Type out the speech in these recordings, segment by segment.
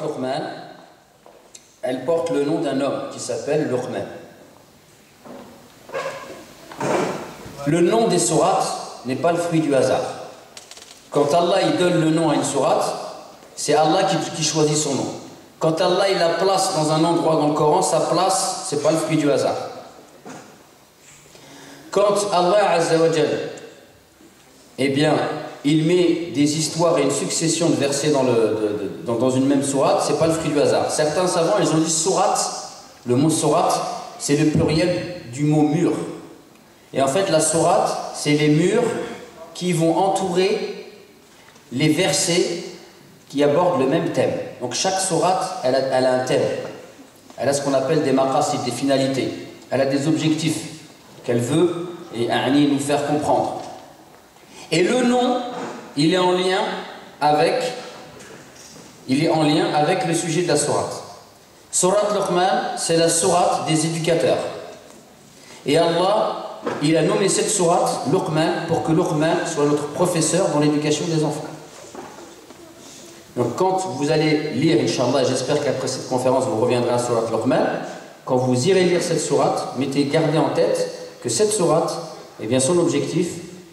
Luqman, elle porte le nom d'un homme qui s'appelle Luqman. Le nom des sourates n'est pas le fruit du hasard. Quand Allah il donne le nom à une sourate, c'est Allah qui choisit son nom. Quand Allah il la place dans un endroit dans le Coran, sa place, c'est pas le fruit du hasard. Quand Allah Azza wa Jal, eh bien, il met des histoires et une succession de versets dans une même sourate, c'est pas le fruit du hasard. Certains savants, ils ont dit sourate, le mot sourate, c'est le pluriel du mot mur. Et en fait, la sourate, c'est les murs qui vont entourer les versets qui abordent le même thème. Donc chaque sourate, elle a un thème. Elle a ce qu'on appelle des maqasid, des finalités. Elle a des objectifs qu'elle veut et nous faire comprendre. Et le nom, il est en lien avec le sujet de la sourate. Sourate Luqman, c'est la sourate des éducateurs. Et Allah, il a nommé cette sourate Luqman pour que Luqman soit notre professeur dans l'éducation des enfants. Donc quand vous allez lire, Inch'Allah, j'espère qu'après cette conférence vous reviendrez à sourate Luqman, quand vous irez lire cette sourate, gardez en tête que cette sourate, eh bien son objectif,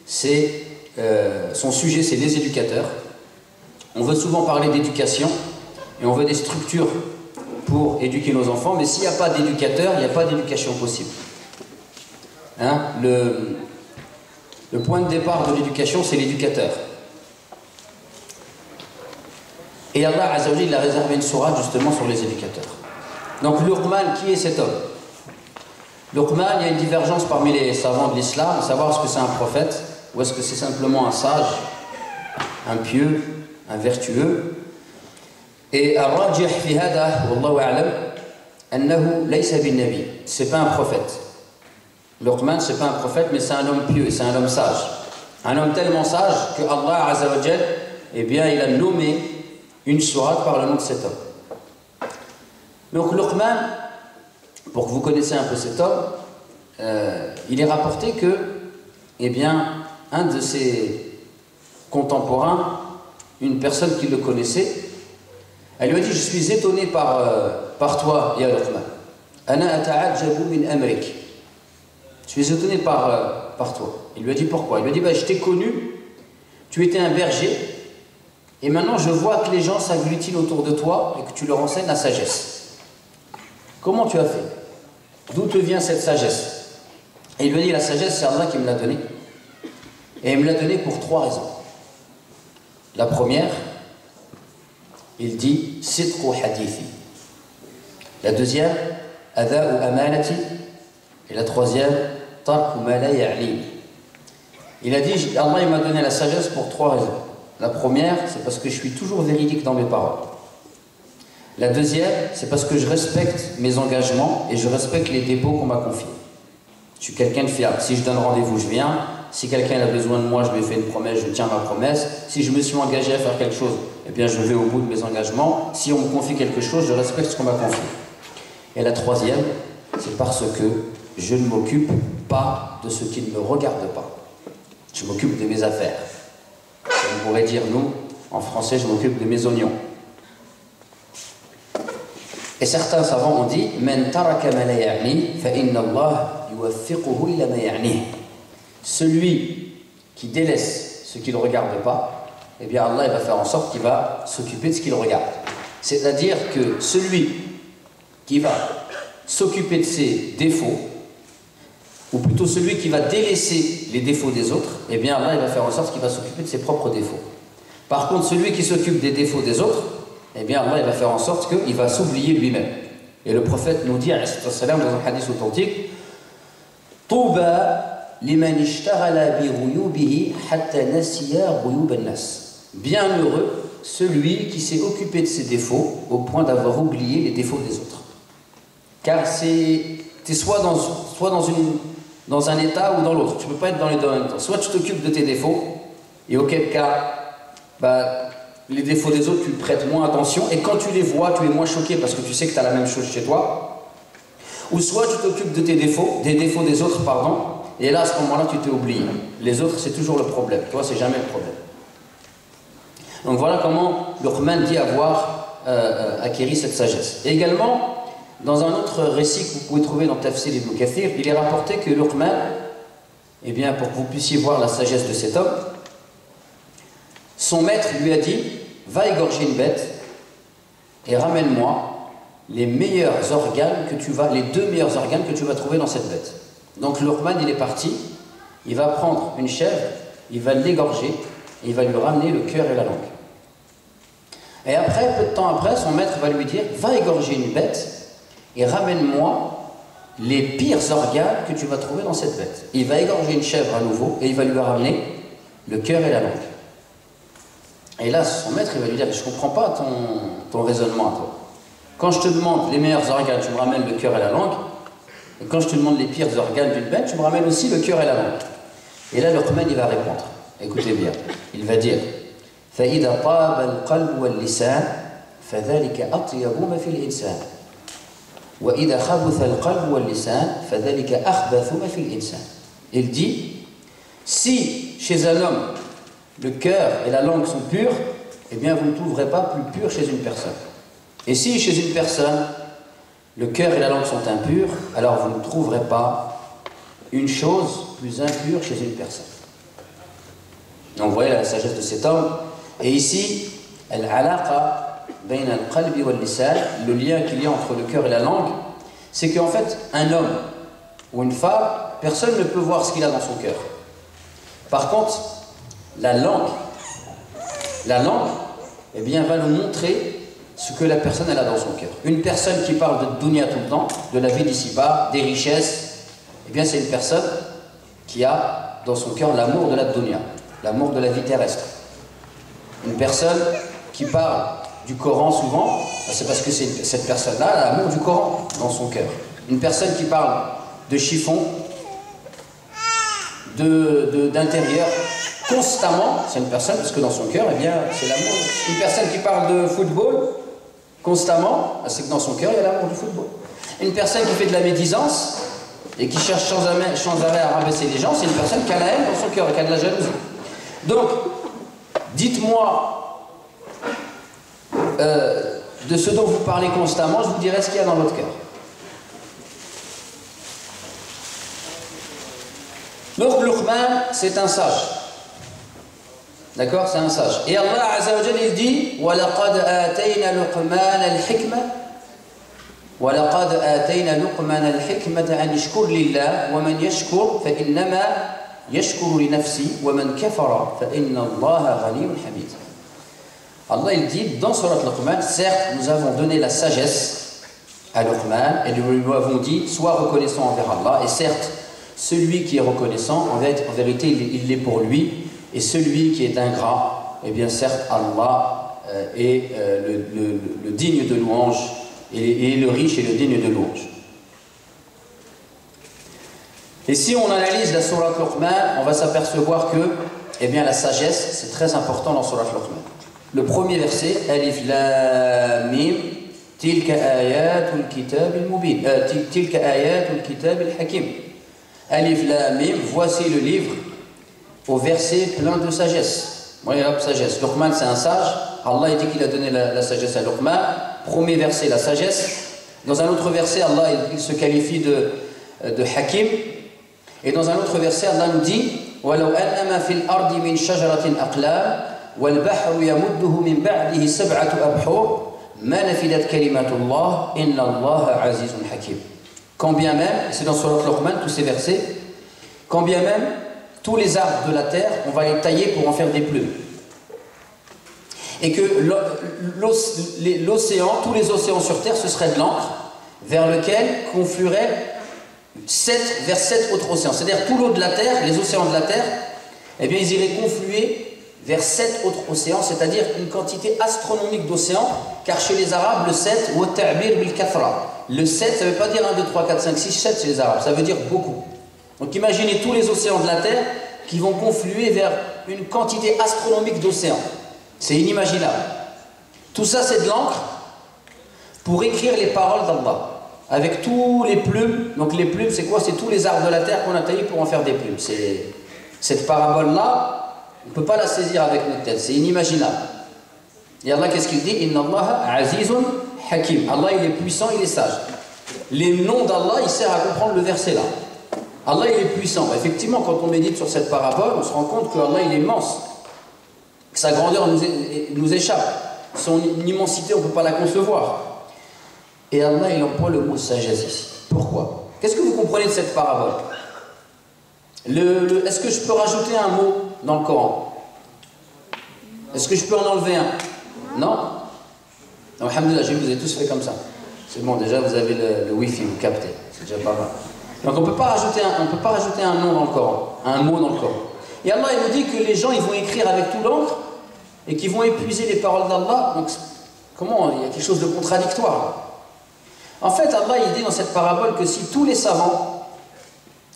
c'est son sujet, c'est les éducateurs. On veut souvent parler d'éducation et on veut des structures pour éduquer nos enfants, mais s'il n'y a pas d'éducateurs, il n'y a pas d'éducation possible. Hein? Le point de départ de l'éducation, c'est l'éducateur. Et Allah Azza wa Jalla, il a réservé une sourate justement sur les éducateurs. Donc Luqman, qui est cet homme? Luqman, il y a une divergence parmi les savants de l'islam, de savoir est-ce que c'est un prophète ou est-ce que c'est simplement un sage, un pieux, un vertueux. Et Ar-Rajih fi hada, wallahu a'lam, annahu laysa bin nabi. C'est pas un prophète. Luqman, c'est pas un prophète, mais c'est un homme pieux, c'est un homme sage. Un homme tellement sage que Allah Azza wa Jal, eh bien, il a nommé une sourate par le nom de cet homme. Donc Luqman, pour que vous connaissiez un peu cet homme, il est rapporté que, eh bien, un de ses contemporains, une personne qui le connaissait, elle lui a dit: je suis étonné par toi, ya Luqman. Ana ata'ajjabu min amrik. Je suis étonné par toi. Il lui a dit pourquoi? Il lui a dit: bah, je t'ai connu, tu étais un berger, et maintenant je vois que les gens s'agglutinent autour de toi et que tu leur enseignes la sagesse. Comment tu as fait? D'où te vient cette sagesse? Et il lui a dit: la sagesse, c'est Allah qui me l'a donnée. Et il me l'a donnée pour 3 raisons. La première, il dit sidqu hadithi. La deuxième, ada'u amanati. Et la troisième, tarku ma la ya'lim. Il a dit: Allah il m'a donné la sagesse pour 3 raisons. La première, c'est parce que je suis toujours véridique dans mes paroles. La deuxième, c'est parce que je respecte mes engagements et je respecte les dépôts qu'on m'a confiés. Je suis quelqu'un de fiable. Si je donne rendez-vous, je viens. Si quelqu'un a besoin de moi, je lui fais une promesse, je tiens ma promesse. Si je me suis engagé à faire quelque chose, eh bien je vais au bout de mes engagements. Si on me confie quelque chose, je respecte ce qu'on m'a confié. Et la troisième, c'est parce que je ne m'occupe pas de ce qui ne me regarde pas. Je m'occupe de mes affaires. On pourrait dire, nous, en français, je m'occupe de mes oignons. Et certains savants ont dit: Man taraka ma la ya'ni, fa inna Allah yuwaffiquhu ila ma ya'ni. Celui qui délaisse ce qu'il ne regarde pas, eh bien Allah il va faire en sorte qu'il va s'occuper de ce qu'il regarde. C'est-à-dire que celui qui va s'occuper de ses défauts, ou plutôt celui qui va délaisser les défauts des autres, eh bien Allah il va faire en sorte qu'il va s'occuper de ses propres défauts. Par contre, celui qui s'occupe des défauts des autres, eh bien Allah il va faire en sorte qu'il va s'oublier lui-même. Et le prophète nous dit, dans un hadith authentique, Touba liman ishtaghala bi ghuyubihi hatta nasiya ghuyub an-nas. Bien heureux celui qui s'est occupé de ses défauts au point d'avoir oublié les défauts des autres. Car tu es soit dans un état ou dans l'autre. Tu ne peux pas être dans les deux en même temps. Soit tu t'occupes de tes défauts, et auquel cas, les défauts des autres, tu prêtes moins attention, et quand tu les vois, tu es moins choqué parce que tu sais que tu as la même chose chez toi. Ou soit tu t'occupes de tes défauts, des défauts des autres, pardon, et là, à ce moment-là, tu t'es oublié. Les autres, c'est toujours le problème. Toi, c'est jamais le problème. Donc voilà comment Luqman dit avoir acquéri cette sagesse. Et également, dans un autre récit que vous pouvez trouver dans Tafsir Ibn Kathir, il est rapporté que Luqman, eh bien, pour que vous puissiez voir la sagesse de cet homme, son maître lui a dit, va égorger une bête et ramène-moi les meilleurs organes que tu vas, les 2 meilleurs organes que tu vas trouver dans cette bête. Donc Luqman, il est parti, il va prendre une chèvre, il va l'égorger et il va lui ramener le cœur et la langue. Et après, peu de temps après, son maître va lui dire, va égorger une bête et ramène-moi les pires organes que tu vas trouver dans cette bête. Il va égorger une chèvre à nouveau et il va lui ramener le cœur et la langue. Et là, son maître, il va lui dire, je ne comprends pas ton raisonnement à toi. Quand je te demande les meilleurs organes, tu me ramènes le cœur et la langue. Et quand je te demande les pires organes d'une bête, tu me ramènes aussi le cœur et la langue. Et là, Luqman, il va répondre. Écoutez bien. Il va dire, فَإِذَا طَابَ الْقَلْبُ وَاللِّسَانِ فَذَلِكَ أَطْيَبُ مَا فِي الْإِنسَانِ وَإِذَا خَبُثَ الْقَلْبُ وَاللِّسَانِ فَذَلِكَ أَخْبَثُ مَا فِي الْإِنسَانِ. Il dit, si chez un homme, le cœur et la langue sont purs, eh bien vous ne trouverez pas plus pur chez une personne. Et si chez une personne, le cœur et la langue sont impurs, alors vous ne trouverez pas une chose plus impure chez une personne. Donc vous voyez la sagesse de cet homme. Et ici, al-alaqa bayna al-qalbi wal-lisan, le lien qu'il y a entre le cœur et la langue, c'est qu'en fait, un homme ou une femme, personne ne peut voir ce qu'il a dans son cœur. Par contre, la langue, eh bien, va nous montrer ce que la personne elle a dans son cœur. Une personne qui parle de dunya tout le temps, de la vie d'ici-bas, des richesses, eh bien, c'est une personne qui a dans son cœur l'amour de la dunya, l'amour de la vie terrestre. Une personne qui parle du Coran souvent, c'est parce que cette personne-là a l'amour du Coran dans son cœur. Une personne qui parle de chiffon, d'intérieur, constamment, c'est une personne, parce que dans son cœur, eh bien, c'est l'amour. Une personne qui parle de football, constamment, c'est que dans son cœur, il y a l'amour du football. Une personne qui fait de la médisance, et qui cherche sans arrêt à rabaisser les gens, c'est une personne qui a la haine dans son cœur, et qui a de la jalousie. Donc, dites-moi, de ce dont vous parlez constamment, je vous dirai ce qu'il y a dans votre cœur. Donc, Luqman, c'est un sage. D'accord, c'est un sage. Et Allah Azza wa Jalla, il dit وَلَقَدْ آتَيْنَا لُقْمَانَ الْحِكْمَةَ وَلَقَدْ آتَيْنَا لُقْمَانَ الْحِكْمَةَ أَنِ اشْكُرْ لِلَّهِ وَمَنْ يَشْكُرْ فَإِنَّمَا يَشْكُرُ لِنَفْسِهِ وَمَنْ كَفَرَ فَإِنَّ اللَّهَ غَنِيٌّ حَمِيدٌ. Allah il dit dans Surat Luqman, certes nous avons donné la sagesse à Luqman et nous lui avons dit sois reconnaissant envers Allah, et certes celui qui est reconnaissant en vérité il l'est pour lui, et celui qui est ingrat, eh bien certes Allah est le digne de louange, et le riche et le digne de louange. Et si on analyse la Sourate Luqman, on va s'apercevoir que eh bien, la sagesse, c'est très important dans Sourate Luqman. Le premier verset, Alif Lam Mim, Tilka ayatul kitab al-mubin, Tilka ayatul kitab al-hakim. Alif Lam Mim, voici le livre au verset plein de sagesse. Voyez la sagesse. Luqman, c'est un sage. Allah il dit qu'il a donné la sagesse à Luqman. Premier verset, la sagesse. Dans un autre verset, Allah il se qualifie de hakim. Et dans un autre verset, Allah nous dit وَلَوْ أَنَّمَا فِي الْأَرْضِ مِنْ شَجَرَةٍ أَقْلَامٍ وَالْبَحْرُ يَمُدُّهُ مِنْ بَعْدِهِ سَبْعَةُ أَبْحُرٍ مَا نَفِدَتْ كَلِمَةُ اللَّهِ إِنَّ اللَّهَ عَزِيزٌ حَكِيمٌ. Quand bien même, c'est dans Surat Luqman, tous ces versets, quand bien même, tous les arbres de la terre, on va les tailler pour en faire des plumes. Et que l'océan, tous les océans sur terre, ce serait de l'encre vers lequel confluerait vers 7 autres océans. C'est-à-dire tout l'eau de la terre, les océans de la terre, eh bien ils iraient confluer vers 7 autres océans, c'est-à-dire une quantité astronomique d'océans, car chez les Arabes, le 7, le 7, ça ne veut pas dire 1, 2, 3, 4, 5, 6, 7 chez les Arabes, ça veut dire beaucoup. Donc imaginez tous les océans de la terre qui vont confluer vers une quantité astronomique d'océans. C'est inimaginable. Tout ça, c'est de l'encre pour écrire les paroles d'Allah. Avec tous les plumes. Donc les plumes, c'est quoi? C'est tous les arbres de la terre qu'on a taillés pour en faire des plumes. Cette parabole-là, on ne peut pas la saisir avec notre tête. C'est inimaginable. Et Allah, qu'est-ce qu'il dit? Inna Allah azizun hakim. Allah, il est puissant, il est sage. Les noms d'Allah, il sert à comprendre le verset là. Allah, il est puissant. Effectivement, quand on médite sur cette parabole, on se rend compte que Allah, il est immense. Que sa grandeur nous échappe. Son immensité, on ne peut pas la concevoir. Et Allah, il emploie le mot sagesse ici. Pourquoi? Qu'est-ce que vous comprenez de cette parabole? Est-ce que je peux rajouter un mot dans le Coran? Est-ce que je peux en enlever un? Non? Non, alhamdoulilah, vous avez tous fait comme ça. C'est bon, déjà vous avez le wifi, vous captez. C'est déjà pas mal. Donc on ne peut pas rajouter un nom dans le Coran, un mot dans le Coran. Et Allah, il nous dit que les gens, ils vont écrire avec tout l'encre et qu'ils vont épuiser les paroles d'Allah. Donc, comment? Il y a quelque chose de contradictoire. En fait, Allah, il dit dans cette parabole que si tous les savants,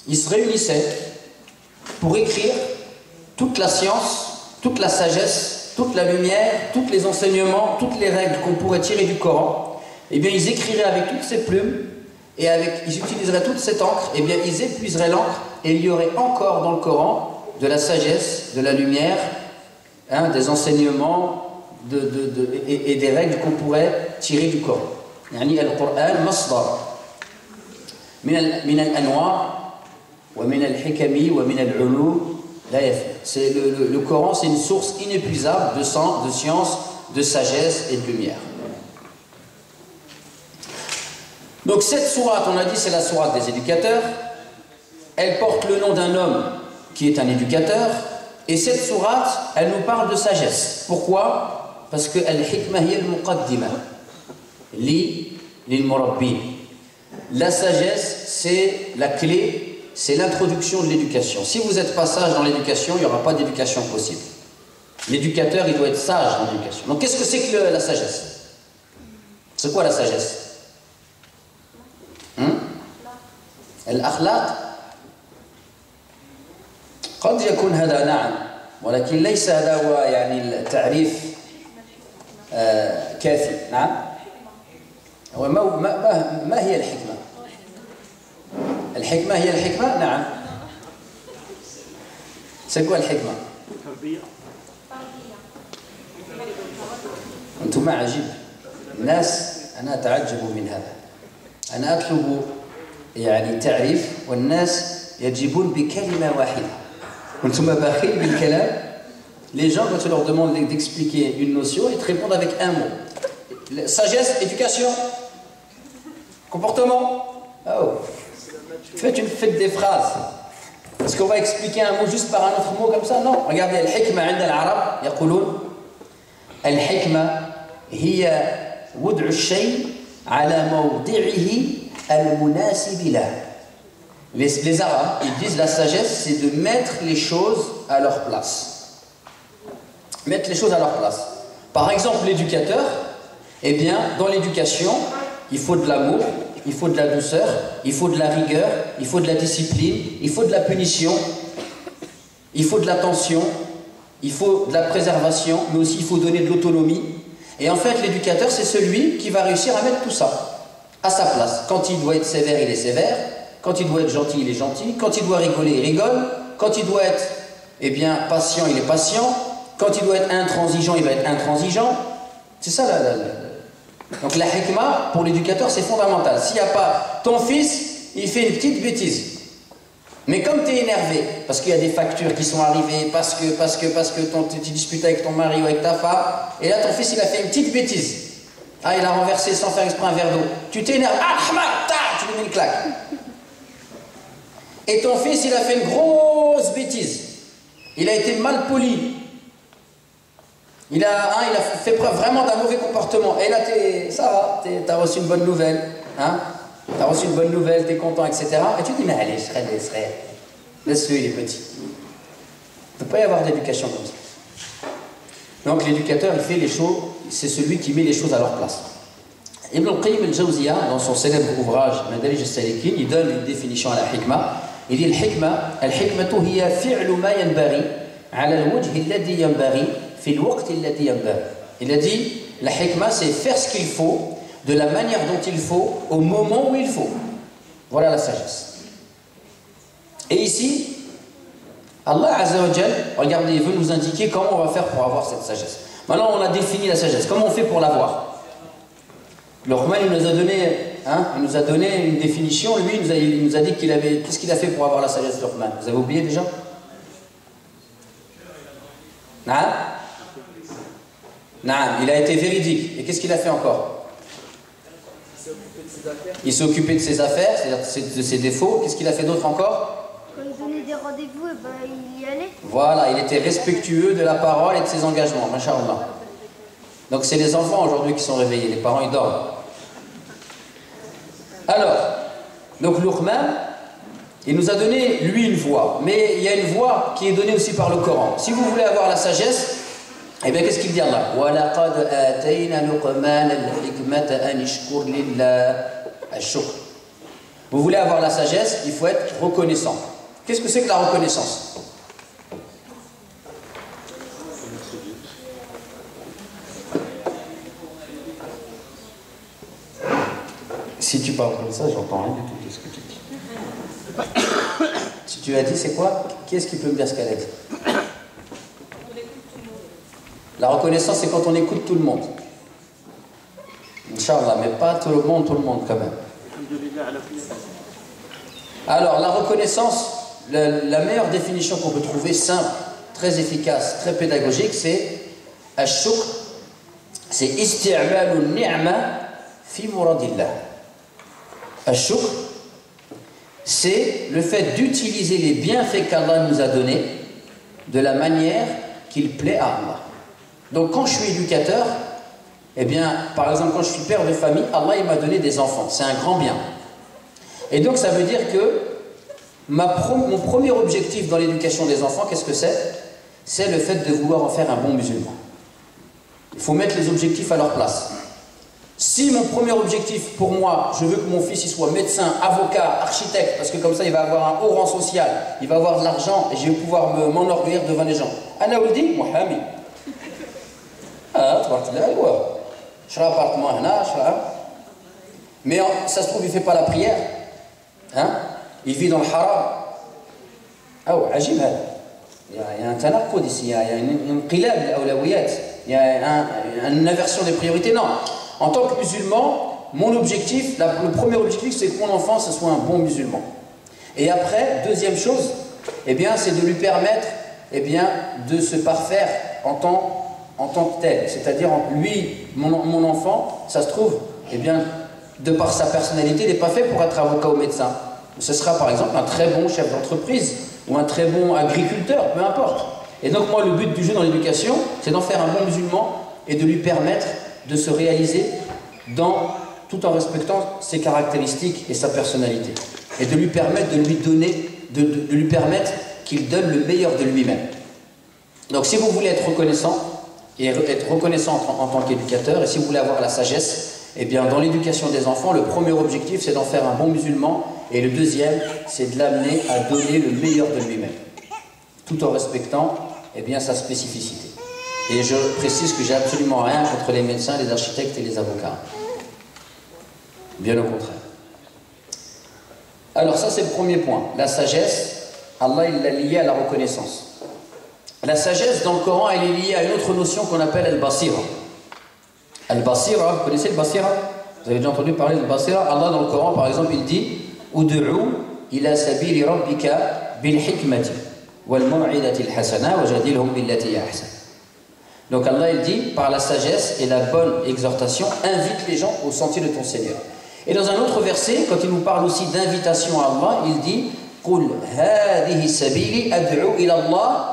ils se réunissaient pour écrire toute la science, toute la sagesse, toute la lumière, tous les enseignements, toutes les règles qu'on pourrait tirer du Coran, eh bien, ils écriraient avec toutes ces plumes et ils utiliseraient toute cette encre, eh bien, ils épuiseraient l'encre et il y aurait encore dans le Coran de la sagesse, de la lumière, hein, des enseignements et des règles qu'on pourrait tirer du Coran. يعني القرآن مصدر من الأنوار ومن الحكم ومن العلوم لا يفنى. Le Coran, c'est une source inépuisable de science, de sagesse et de lumière. Donc cette sourate, on a dit, c'est la sourate des éducateurs. Elle porte le nom d'un homme qui est un éducateur. Et cette sourate, elle nous parle de sagesse. Pourquoi? Parce que al-hikmah hiya al-muqaddimah lil-murabbin. La sagesse, c'est la clé, c'est l'introduction de l'éducation. Si vous n'êtes pas sage dans l'éducation, il n'y aura pas d'éducation possible. L'éducateur, il doit être sage dans l'éducation. Donc qu'est-ce que c'est que la sagesse? C'est quoi la sagesse? الأخلاق قد يكون هذا نعم ولكن ليس هذا هو يعني التعريف كافي. نعم. ما هي الحكمة؟ الحكمة هي الحكمة؟ نعم. C'est quoi الحكمة؟ أنتم عجيب الناس. أنا أتعجب من هذا. أنا أطلب يعني تعريف والناس يجيبون بكلمة واحدة. أنتم باخين بالكلام. Les gens, quand tu leur demandes d'expliquer une notion, ils te répondent avec un mot. Sagesse, éducation, comportement. Oh. Faites des phrases. Est-ce qu'on va expliquer un mot juste par un autre mot comme ça? Non. Regardez, al-hikma عند العرب يقولون الحكمة هي وضع الشيء على موضعه المناسب له. Les Arabes, ils disent la sagesse, c'est de mettre les choses à leur place. Mettre les choses à leur place. Par exemple, l'éducateur, eh bien, dans l'éducation, il faut de l'amour, il faut de la douceur, il faut de la rigueur, il faut de la discipline, il faut de la punition, il faut de l'attention, il faut de la préservation, mais aussi il faut donner de l'autonomie. Et en fait, l'éducateur, c'est celui qui va réussir à mettre tout ça à sa place. Quand il doit être sévère, il est sévère. Quand il doit être gentil, il est gentil. Quand il doit rigoler, il rigole. Quand il doit être, eh bien, patient, il est patient. Quand il doit être intransigeant, il va être intransigeant. C'est ça Donc la hikmah, pour l'éducateur, c'est fondamental. S'il n'y a pas ton fils, il fait une petite bêtise. Mais comme tu es énervé, parce qu'il y a des factures qui sont arrivées, parce que tu disputes avec ton mari ou avec ta femme, et là ton fils il a fait une petite bêtise. Ah, il a renversé sans faire exprès un verre d'eau. Tu t'énerves, ah, tu lui mets une claque. Et ton fils il a fait une grosse bêtise. Il a été mal poli. Il a fait preuve vraiment d'un mauvais comportement. Et là, ça va, t'as reçu une bonne nouvelle. Hein? T'as reçu une bonne nouvelle, t'es content, etc. Et tu dis, mais allez, laisse-le, il est petit. Il ne peut pas y avoir d'éducation comme ça. Donc l'éducateur, il fait les choses, c'est celui qui met les choses à leur place. Ibn al-Qayyim al-Jawziyya, dans son célèbre ouvrage Madarij al-Salikin, il donne une définition à la hikmah. Il dit, al-hikmatu hiya fi'lu ma yanbaghi ala al-wajhi alladhi yanbaghi fi al-waqti alladhi yanbaghi. Il a dit, la hikmah, c'est faire ce qu'il faut, de la manière dont il faut, au moment où il faut. Voilà la sagesse. Et ici, Allah Azza wa Jal, regardez, il veut nous indiquer comment on va faire pour avoir cette sagesse. Maintenant, on a défini la sagesse. Comment on fait pour l'avoir? Luqman, il nous a donné une définition. Lui, il nous a dit qu'il avait... Qu'est-ce qu'il a fait pour avoir la sagesse, Luqman? Vous avez oublié déjà? Il a été véridique. Et qu'est-ce qu'il a fait encore? Il s'est occupé de ses affaires, c'est-à-dire de ses défauts. Qu'est-ce qu'il a fait d'autre encore? Quand il donnait des rendez-vous, il y allait. Voilà, il était respectueux de la parole et de ses engagements, machallah. Donc c'est les enfants aujourd'hui qui sont réveillés, les parents ils dorment. Alors, donc Luqman, il nous a donné lui une voix, mais il y a une voix qui est donnée aussi par le Coran. Si vous voulez avoir la sagesse, eh bien qu'est-ce qu'il dit Allah? وَلَقَدْ آتَيْنَا لُقْمَانَ الْحِكْمَةَ أَنِ اشْكُرْ لِلَّهِ الشُّكْرِ. Vous voulez avoir la sagesse, il faut être reconnaissant. Qu'est-ce que c'est que la reconnaissance? Si tu parles comme ça, j'entends rien du tout de ce que tu dis. Si tu as dit, c'est quoi? Qui est-ce qui peut me dire ce qu'elle a dit? La reconnaissance, c'est quand on écoute tout le monde. Inch'Allah, mais pas tout le monde quand même. Alors, la reconnaissance, la meilleure définition qu'on peut trouver, simple, très efficace, très pédagogique, c'est ash-shukr, c'est isti'malu ni'ma fi muradillah. Ash-shukr, c'est le fait d'utiliser les bienfaits qu'Allah nous a donnés de la manière qu'il plaît à Allah. Donc quand je suis éducateur, eh bien, par exemple, quand je suis père de famille, Allah il m'a donné des enfants, c'est un grand bien. Et donc ça veut dire que mon premier objectif dans l'éducation des enfants, qu'est-ce que c'est? C'est le fait de vouloir en faire un bon musulman. Il faut mettre les objectifs à leur place. Si mon premier objectif pour moi, je veux que mon fils il soit médecin, avocat, architecte, parce que comme ça il va avoir un haut rang social, il va avoir de l'argent et je vais pouvoir m'enorgueillir devant les gens. Ana ouldi, Mohamed. Mais ça se trouve, il ne fait pas la prière. Hein? Il vit dans le haram. Ah ouais, ajib. Il y a un tanaqud ici, il y a une inqilab al-awlawiyat, il y a une inversion des priorités. Non. En tant que musulman, mon objectif, le premier objectif, c'est que mon enfant, ce soit un bon musulman. Et après, deuxième chose, eh bien, c'est de lui permettre eh bien, de se parfaire en tant que tel. C'est-à-dire, lui, mon enfant, ça se trouve, eh bien, de par sa personnalité, il n'est pas fait pour être avocat ou médecin. Ce sera par exemple un très bon chef d'entreprise ou un très bon agriculteur, peu importe. Et donc moi, le but du jeu dans l'éducation, c'est d'en faire un bon musulman et de lui permettre de se réaliser tout en respectant ses caractéristiques et sa personnalité. Et de lui permettre de lui donner, de lui permettre qu'il donne le meilleur de lui-même. Donc si vous voulez être reconnaissant, et être reconnaissant en tant qu'éducateur, et si vous voulez avoir la sagesse, eh bien dans l'éducation des enfants, le premier objectif c'est d'en faire un bon musulman, et le deuxième c'est de l'amener à donner le meilleur de lui-même, tout en respectant eh bien, sa spécificité. Et je précise que j'ai absolument rien contre les médecins, les architectes et les avocats. Bien au contraire. Alors ça c'est le premier point, la sagesse, Allah il l'a liée à la reconnaissance. La sagesse dans le Coran, elle est liée à une autre notion qu'on appelle al-basira. Al-basira, vous connaissez le basira? Vous avez déjà entendu parler de basira? Allah dans le Coran, par exemple, il dit Ud'u ila sabili rabbika bil hikmati wal maw'idati al-hasana wajadilhum billati ahsan. Donc Allah il dit par la sagesse et la bonne exhortation, invite les gens au sentier de ton Seigneur. Et dans un autre verset, quand il nous parle aussi d'invitation à Allah, il dit Qul hadhihi sabili ad'u ila Allah.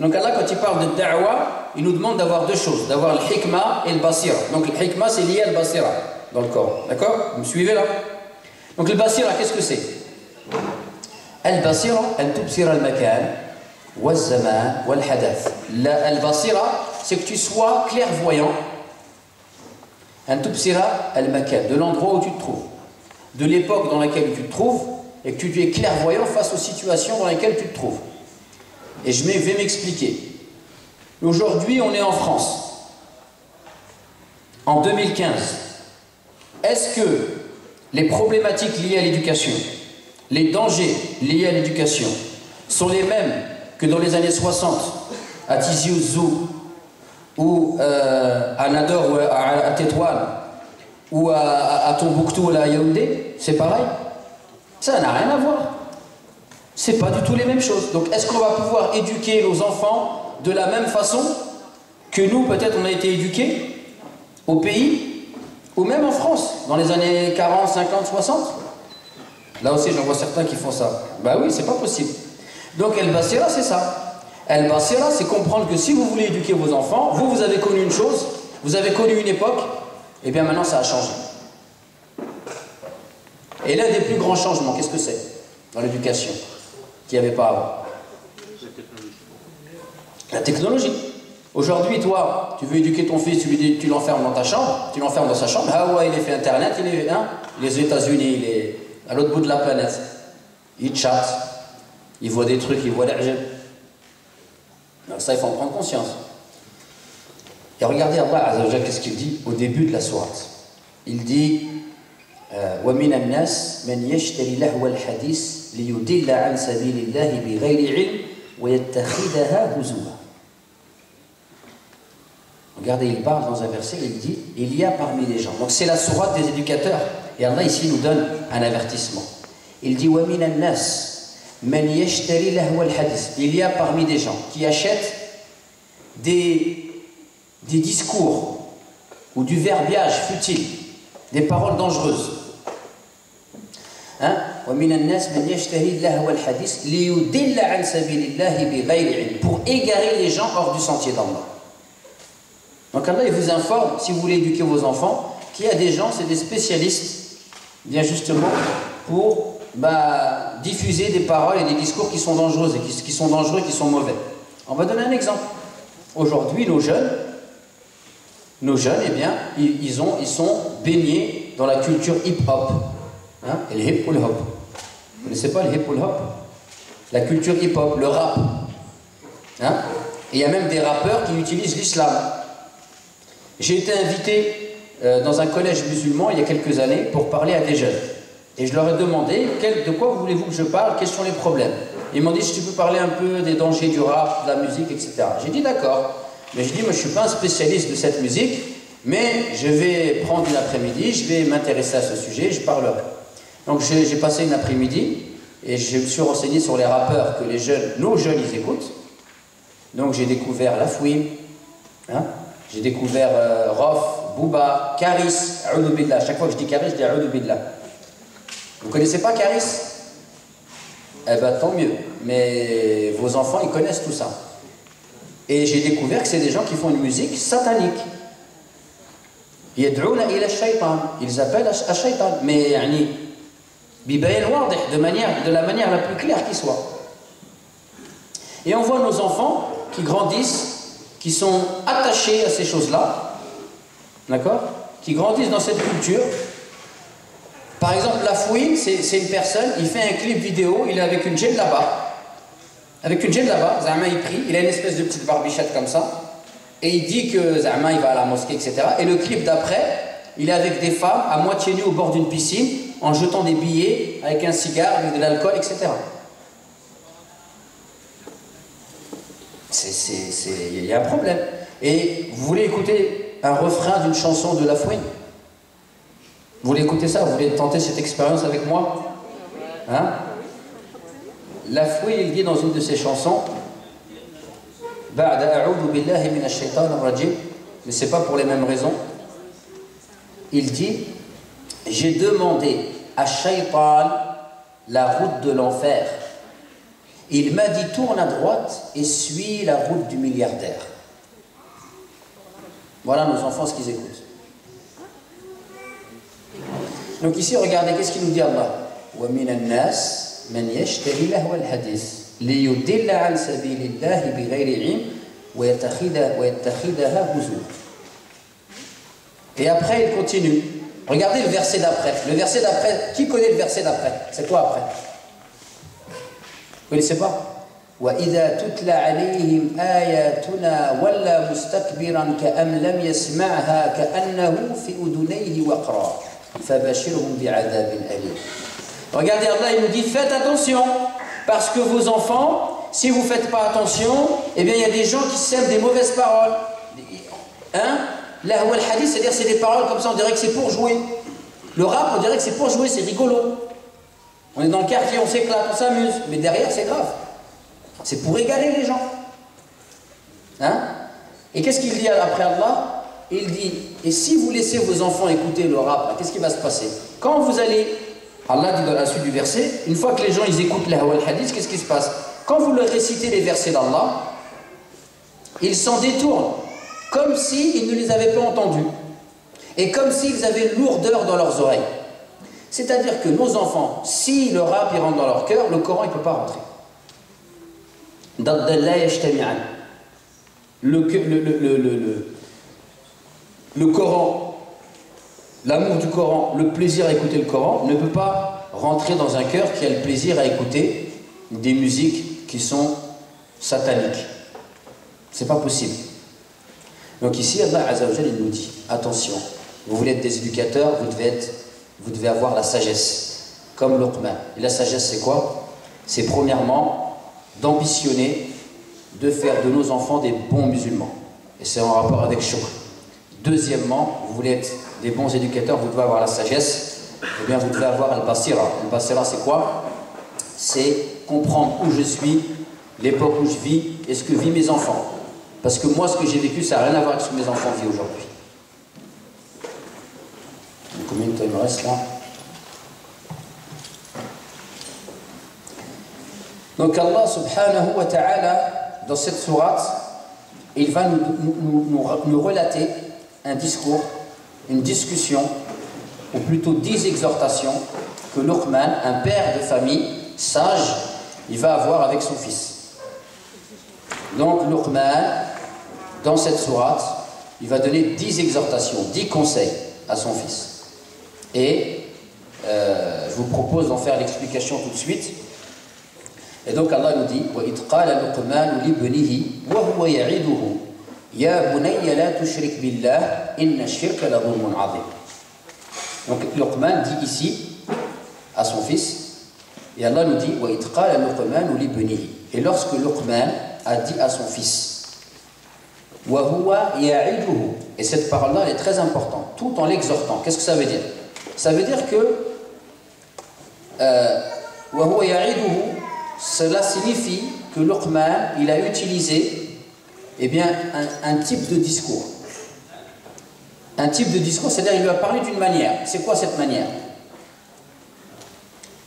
Donc Allah quand il parle de da'wa, il nous demande d'avoir deux choses, d'avoir le hikma et le basira. Donc le hikma c'est lié à le basira dans le Coran, d'accord? Vous me suivez là? Donc le basira qu'est-ce que c'est? Al-basira, al-tubsira al-makan wal-zaman wal-hadath. Al-basira c'est que tu sois clairvoyant. Al-tubsira al-makan, de l'endroit où tu te trouves, de l'époque dans laquelle tu te trouves, et que tu es clairvoyant face aux situations dans lesquelles tu te trouves. Et je vais m'expliquer. Aujourd'hui, on est en France. En 2015. Est-ce que les problématiques liées à l'éducation, les dangers liés à l'éducation, sont les mêmes que dans les années 60, à Tizi Ouzou, ou à Nador, ou à Tétouan, ou à Tombouctou, ou à Yaoundé, c'est pareil. Ça n'a rien à voir. C'est pas du tout les mêmes choses. Donc est-ce qu'on va pouvoir éduquer nos enfants de la même façon que nous, peut-être, on a été éduqués au pays, ou même en France, dans les années 40, 50, 60? Là aussi, j'en vois certains qui font ça. Bah oui, c'est pas possible. Donc, El-Basira, c'est ça. El-Basira, c'est comprendre que si vous voulez éduquer vos enfants, vous avez connu une chose, vous avez connu une époque, et bien maintenant, ça a changé. Et l'un des plus grands changements, qu'est-ce que c'est dans l'éducation qu'il n'y avait pas avant? La technologie. Aujourd'hui, toi, tu veux éduquer ton fils, tu l'enfermes dans ta chambre, tu l'enfermes dans sa chambre. Ah ouais, il est fait Internet, il est les États-Unis, il est à l'autre bout de la planète. Il chatte, il voit des trucs, il voit des rejets. Donc ça, il faut en prendre conscience. Et regardez Allah Azza wa Jalla, qu'est-ce qu'il dit au début de la sourate. Il dit وَمِنَ النَّاسِ مَنْ يَشْتَرِي لَهْوَ الْحَدِيثِ لِيُضِلَّ عَنْ سَبِيلِ اللَّهِ بِغَيْرِ عِلْمٍ وَيَتَّخِذَهَا هُزُوًا. Regardez, il parle dans un verset, il dit il y a parmi les gens. Donc c'est la sourate des éducateurs. Et Allah ici nous donne un avertissement. Il dit وَمِنَ النَّاسِ مَنْ يَشْتَرِي لَهْوَ الْحَدِيثِ. Il y a parmi des gens qui achètent des discours ou du verbiage futile, des paroles dangereuses. وَمِنَ النَّاسِ مَنْ يَشْتَرِي لَهْوَ الْحَدِيثِ لِيُضِلَّ عَنْ سَبِيلِ اللَّهِ بِغَيْرِ عِلْمٍ. Pour égarer les gens hors du sentier d'Allah. Donc Allah il vous informe, si vous voulez éduquer vos enfants, qu'il y a des gens, c'est des spécialistes, bien justement, pour diffuser des paroles et des discours qui sont dangereux, et qui sont dangereux, qui sont mauvais. On va donner un exemple. Aujourd'hui, nos jeunes, eh bien, ils sont baignés dans la culture hip-hop. Et le hip ou le hop. Vous ne connaissez pas le hip ou le hop? La culture hip-hop, le rap. Et il y a même des rappeurs qui utilisent l'islam. J'ai été invité dans un collège musulman il y a quelques années pour parler à des jeunes. Et je leur ai demandé de quoi voulez-vous que je parle, quels sont les problèmes. Ils m'ont dit si tu peux parler un peu des dangers du rap, de la musique, etc. J'ai dit d'accord. Mais je dis moi je ne suis pas un spécialiste de cette musique, mais je vais prendre une après-midi, je vais m'intéresser à ce sujet, je parlerai. Donc j'ai passé une après-midi et je me suis renseigné sur les rappeurs que nos jeunes ils écoutent. Donc j'ai découvert La Fouine, j'ai découvert Rof, Booba, Karis, A'udhu Billah. Chaque fois que je dis Karis, je dis A'udhu Billah. Vous ne connaissez pas Karis? Eh bien tant mieux, mais vos enfants ils connaissent tout ça. Et j'ai découvert que c'est des gens qui font une musique satanique. Yad'ouna ila shaytan, ils appellent à shaytan, mais de la manière la plus claire qui soit. Et on voit nos enfants qui grandissent, qui sont attachés à ces choses-là, d'accord, qui grandissent dans cette culture. Par exemple, La Fouine, c'est une personne, il fait un clip vidéo, il est avec une djellaba. Avec une djellaba, Zama il prie, il a une espèce de petite barbichette comme ça, et il dit que Zama il va à la mosquée, etc. Et le clip d'après, il est avec des femmes à moitié nues au bord d'une piscine, en jetant des billets, avec un cigare, avec de l'alcool, etc. Il y a un problème. Et vous voulez écouter un refrain d'une chanson de La Fouine? Vous voulez écouter ça? Vous voulez tenter cette expérience avec moi? La Fouine, il dit dans une de ses chansons, mais c'est pas pour les mêmes raisons. Il dit, j'ai demandé à Shaytan la route de l'enfer. Il m'a dit tourne à droite et suis la route du milliardaire. Voilà nos enfants ce qu'ils écoutent. Donc ici regardez, qu'est-ce qu'il nous dit Allah? وَمِنَ النَّاسِ مَنْ يَشْتَرِي لَهْوَ الْحَدِيثِ لِيُضِلَّ عَنْ سَبِيلِ اللَّهِ بِغَيْرِ عِلْمٍ وَيَتَّخِذَهَا هُزُوًا. Et après il continue. Regardez le verset d'après. Le verset d'après, qui connaît le verset d'après? C'est quoi après? Vous ne connaissez pas? وَإِذَا تُتْلَى عَلَيْهِمْ آيَاتُنَا وَلَّى مُسْتَكْبِرًا كَأَنْ لَمْ يَسْمَعْهَا كَأَنَّهُ فِي أُذُنَيْهِ وَقْرًا فَبَشِّرْهُمْ بِعَذَابٍ أَلِيمٍ. Regardez, Allah il nous dit faites attention parce que vos enfants si vous ne faites pas attention, eh bien il y a des gens qui sèment des mauvaises paroles. Hein? Lahwa al-hadith, c'est-à-dire c'est des paroles comme ça, on dirait que c'est pour jouer. Le rap, on dirait que c'est pour jouer, c'est rigolo. On est dans le quartier, on s'éclate, on s'amuse, mais derrière c'est grave. C'est pour égaler les gens. Hein? Et qu'est-ce qu'il dit après Allah? Il dit, et si vous laissez vos enfants écouter le rap, qu'est-ce qui va se passer? Quand vous allez, Allah dit dans la suite du verset, une fois que les gens ils écoutent lahwa al-hadith, qu'est-ce qui se passe? Quand vous leur récitez les versets d'Allah, ils s'en détournent, comme s'ils ne les avaient pas entendus, et comme s'ils avaient lourdeur dans leurs oreilles. C'est-à-dire que nos enfants, si le rap il rentre dans leur cœur, le Coran il ne peut pas rentrer. Le Coran, l'amour du Coran, le plaisir à écouter le Coran ne peut pas rentrer dans un cœur qui a le plaisir à écouter des musiques qui sont sataniques. C'est pas possible. Donc ici, Allah Azza wa Jalla il nous dit, attention, vous voulez être des éducateurs, vous devez avoir la sagesse, comme Luqman. Et la sagesse c'est quoi? C'est premièrement d'ambitionner de faire de nos enfants des bons musulmans. Et c'est en rapport avec Shukr. Deuxièmement, vous voulez être des bons éducateurs, vous devez avoir la sagesse, eh bien vous devez avoir al-basira. Al-basira c'est quoi? C'est comprendre où je suis, l'époque où je vis et ce que vivent mes enfants. Parce que moi ce que j'ai vécu ça n'a rien à voir avec ce que mes enfants vivent aujourd'hui. Combien de temps il me reste là? Donc Allah subhanahu wa ta'ala dans cette sourate il va nous relater un discours, une discussion, ou plutôt 10 exhortations que Luqman, un père de famille sage, il va avoir avec son fils. Donc Luqman, dans cette sourate, il va donner 10 exhortations, 10 conseils à son fils. Et je vous propose d'en faire l'explication tout de suite. Et donc Allah nous dit وَإِذْ قَالَ لُقْمَانُ لِابْنِهِ وَهُوَ يَعِظُهُ يَا بُنَيَّ لَا تُشْرِكْ بِاللَّهِ إِنَّ الشِّرْكَ لَظُلْمٌ عَظِيمٌ. Donc Luqman dit ici à son fils, et Allah nous dit وَإِذْ قَالَ لُقْمَانُ لِابْنِهِ. Et lorsque Luqman a dit à son fils وَهُوَ يَعِظُهُ, et cette parole-là elle est très importante, tout en l'exhortant. Qu'est-ce que ça veut dire? Ça veut dire que وَهُوَ يَعِظُهُ, cela signifie que Luqman, il a utilisé eh bien, un type de discours. Un type de discours, c'est-à-dire il lui a parlé d'une manière. C'est quoi cette manière?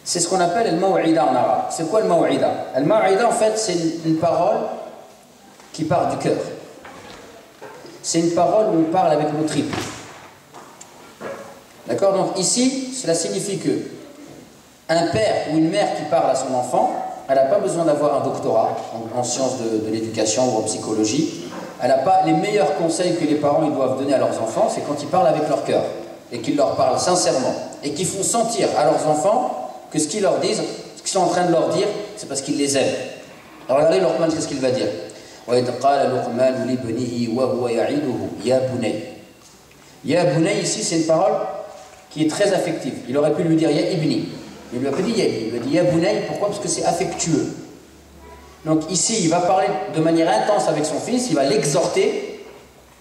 C'est ce qu'on appelle al-maw'ida en arabe. C'est quoi al-maw'ida? Al-maw'ida, en fait, c'est une parole qui part du cœur. C'est une parole où on parle avec nos tripes. D'accord? Donc ici, cela signifie que un père ou une mère qui parle à son enfant, elle n'a pas besoin d'avoir un doctorat en sciences de l'éducation ou en psychologie. Elle n'a pas les meilleurs conseils que les parents ils doivent donner à leurs enfants, c'est quand ils parlent avec leur cœur et qu'ils leur parlent sincèrement et qu'ils font sentir à leurs enfants que ce qu'ils leur disent, ce qu'ils sont en train de leur dire, c'est parce qu'ils les aiment. Alors regardez Luqman, qu'est-ce qu'il va dire? وَإِذْ قَالَ لُقْمَانُ لِابْنِهِ وَهُوَ يَعِظُهُ يَا بُنَيَّ. Ya bunay ici c'est une parole qui est très affective. Il aurait pu lui dire Ya ibni. Il lui a pas dit Ya ibni, il lui a dit Ya bunay. Pourquoi? Parce que c'est affectueux. Donc ici il va parler de manière intense avec son fils, il va l'exhorter,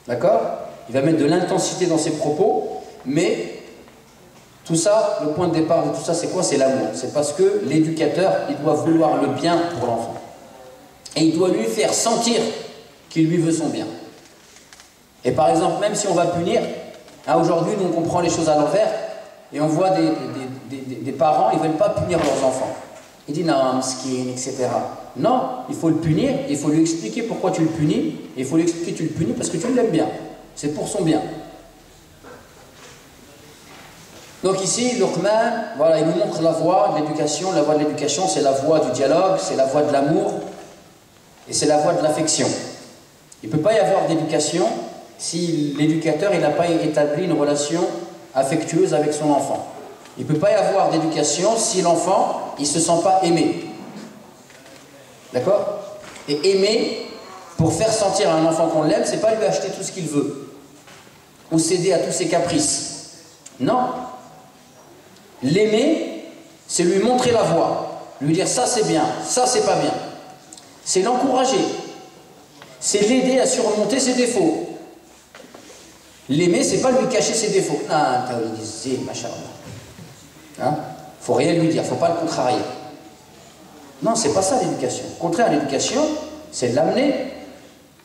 d'accord? Il va mettre de l'intensité dans ses propos, mais tout ça, le point de départ de tout ça c'est quoi? C'est l'amour. C'est parce que l'éducateur il doit vouloir le bien pour l'enfant. Et il doit lui faire sentir qu'il lui veut son bien. Et par exemple, même si on va punir, hein, aujourd'hui nous on comprend les choses à l'envers, et on voit des parents, ils ne veulent pas punir leurs enfants. Ils disent non, miskin, etc. Non, il faut le punir, il faut lui expliquer pourquoi tu le punis, et il faut lui expliquer que tu le punis parce que tu l'aimes bien. C'est pour son bien. Donc ici, Luqman, voilà, il nous montre la voie de l'éducation. La voie de l'éducation, c'est la voie du dialogue, c'est la voie de l'amour, et c'est la voie de l'affection. Il ne peut pas y avoir d'éducation si l'éducateur n'a pas établi une relation affectueuse avec son enfant. Il ne peut pas y avoir d'éducation si l'enfant ne se sent pas aimé. D'accord? Et aimer, pour faire sentir à un enfant qu'on l'aime, c'est pas lui acheter tout ce qu'il veut ou céder à tous ses caprices. Non. L'aimer, c'est lui montrer la voie, lui dire ça c'est bien, ça c'est pas bien. c'est l'encourager, c'est l'aider à surmonter ses défauts. L'aimer, c'est pas lui cacher ses défauts. Ah, hein? Faut rien lui dire, faut pas le contrarier. Non, c'est pas ça l'éducation. Au contraire, l'éducation, c'est de l'amener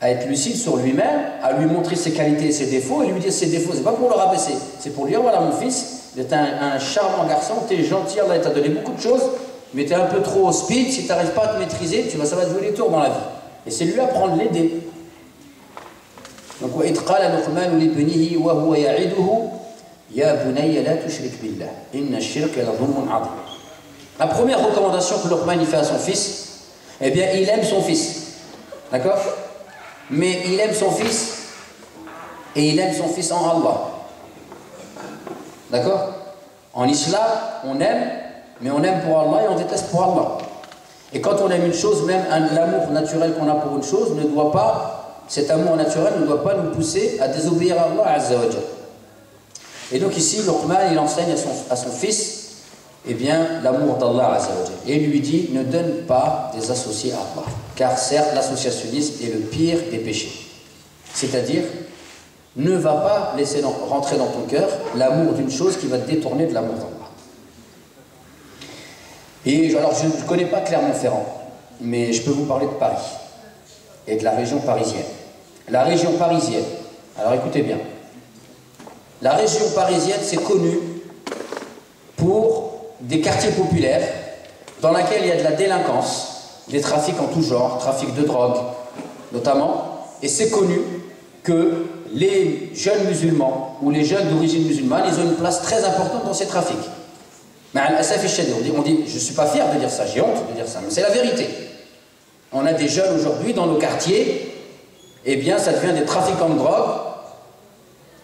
à être lucide sur lui-même, à lui montrer ses qualités et ses défauts, et lui dire ses défauts, c'est pas pour le rabaisser, c'est pour lui dire, voilà mon fils, tu es un charmant garçon, tu es gentil, Allah t'a donné beaucoup de choses, mais tu es un peu trop au speed, si tu n'arrives pas à te maîtriser, ça va te jouer les tours dans la vie. Et c'est lui apprendre, l'aider. Donc, وَإِذْ قَالَ لُقْمَانُ لِابْنِهِ وَهُوَ يَعِظُهُ يَا بُنَيَّ لَا تُشْرِكْ بِاللَّهِ إِنَّ الشِّرْكَ لَظُلْمٌ عَظِيمٌ. La première recommandation que Luqman fait à son fils, eh bien, il aime son fils. D'accord? Mais il aime son fils, et il aime son fils en Allah. D'accord? En islam, on aime, mais on aime pour Allah et on déteste pour Allah. Et quand on aime une chose, même l'amour naturel qu'on a pour une chose, cet amour naturel ne doit pas nous pousser à désobéir à Allah Azza wa Jal. Et donc ici, Luqman, il enseigne à son fils, eh bien, l'amour d'Allah Azza wa Jal. Et il lui dit, ne donne pas des associés à Allah. Car certes, l'associationnisme est le pire des péchés. C'est-à-dire, ne va pas laisser rentrer dans ton cœur l'amour d'une chose qui va te détourner de l'amour d'Allah. Et alors, je ne connais pas Clermont-Ferrand, mais je peux vous parler de Paris et de la région parisienne. La région parisienne, alors écoutez bien, la région parisienne, c'est connu pour des quartiers populaires dans lesquels il y a de la délinquance, des trafics en tout genre, trafic de drogue notamment, et c'est connu que les jeunes musulmans ou les jeunes d'origine musulmane, ils ont une place très importante dans ces trafics. Mais on dit, je ne suis pas fier de dire ça, j'ai honte de dire ça, mais c'est la vérité. On a des jeunes aujourd'hui dans nos quartiers, eh bien ça devient des trafiquants de drogue,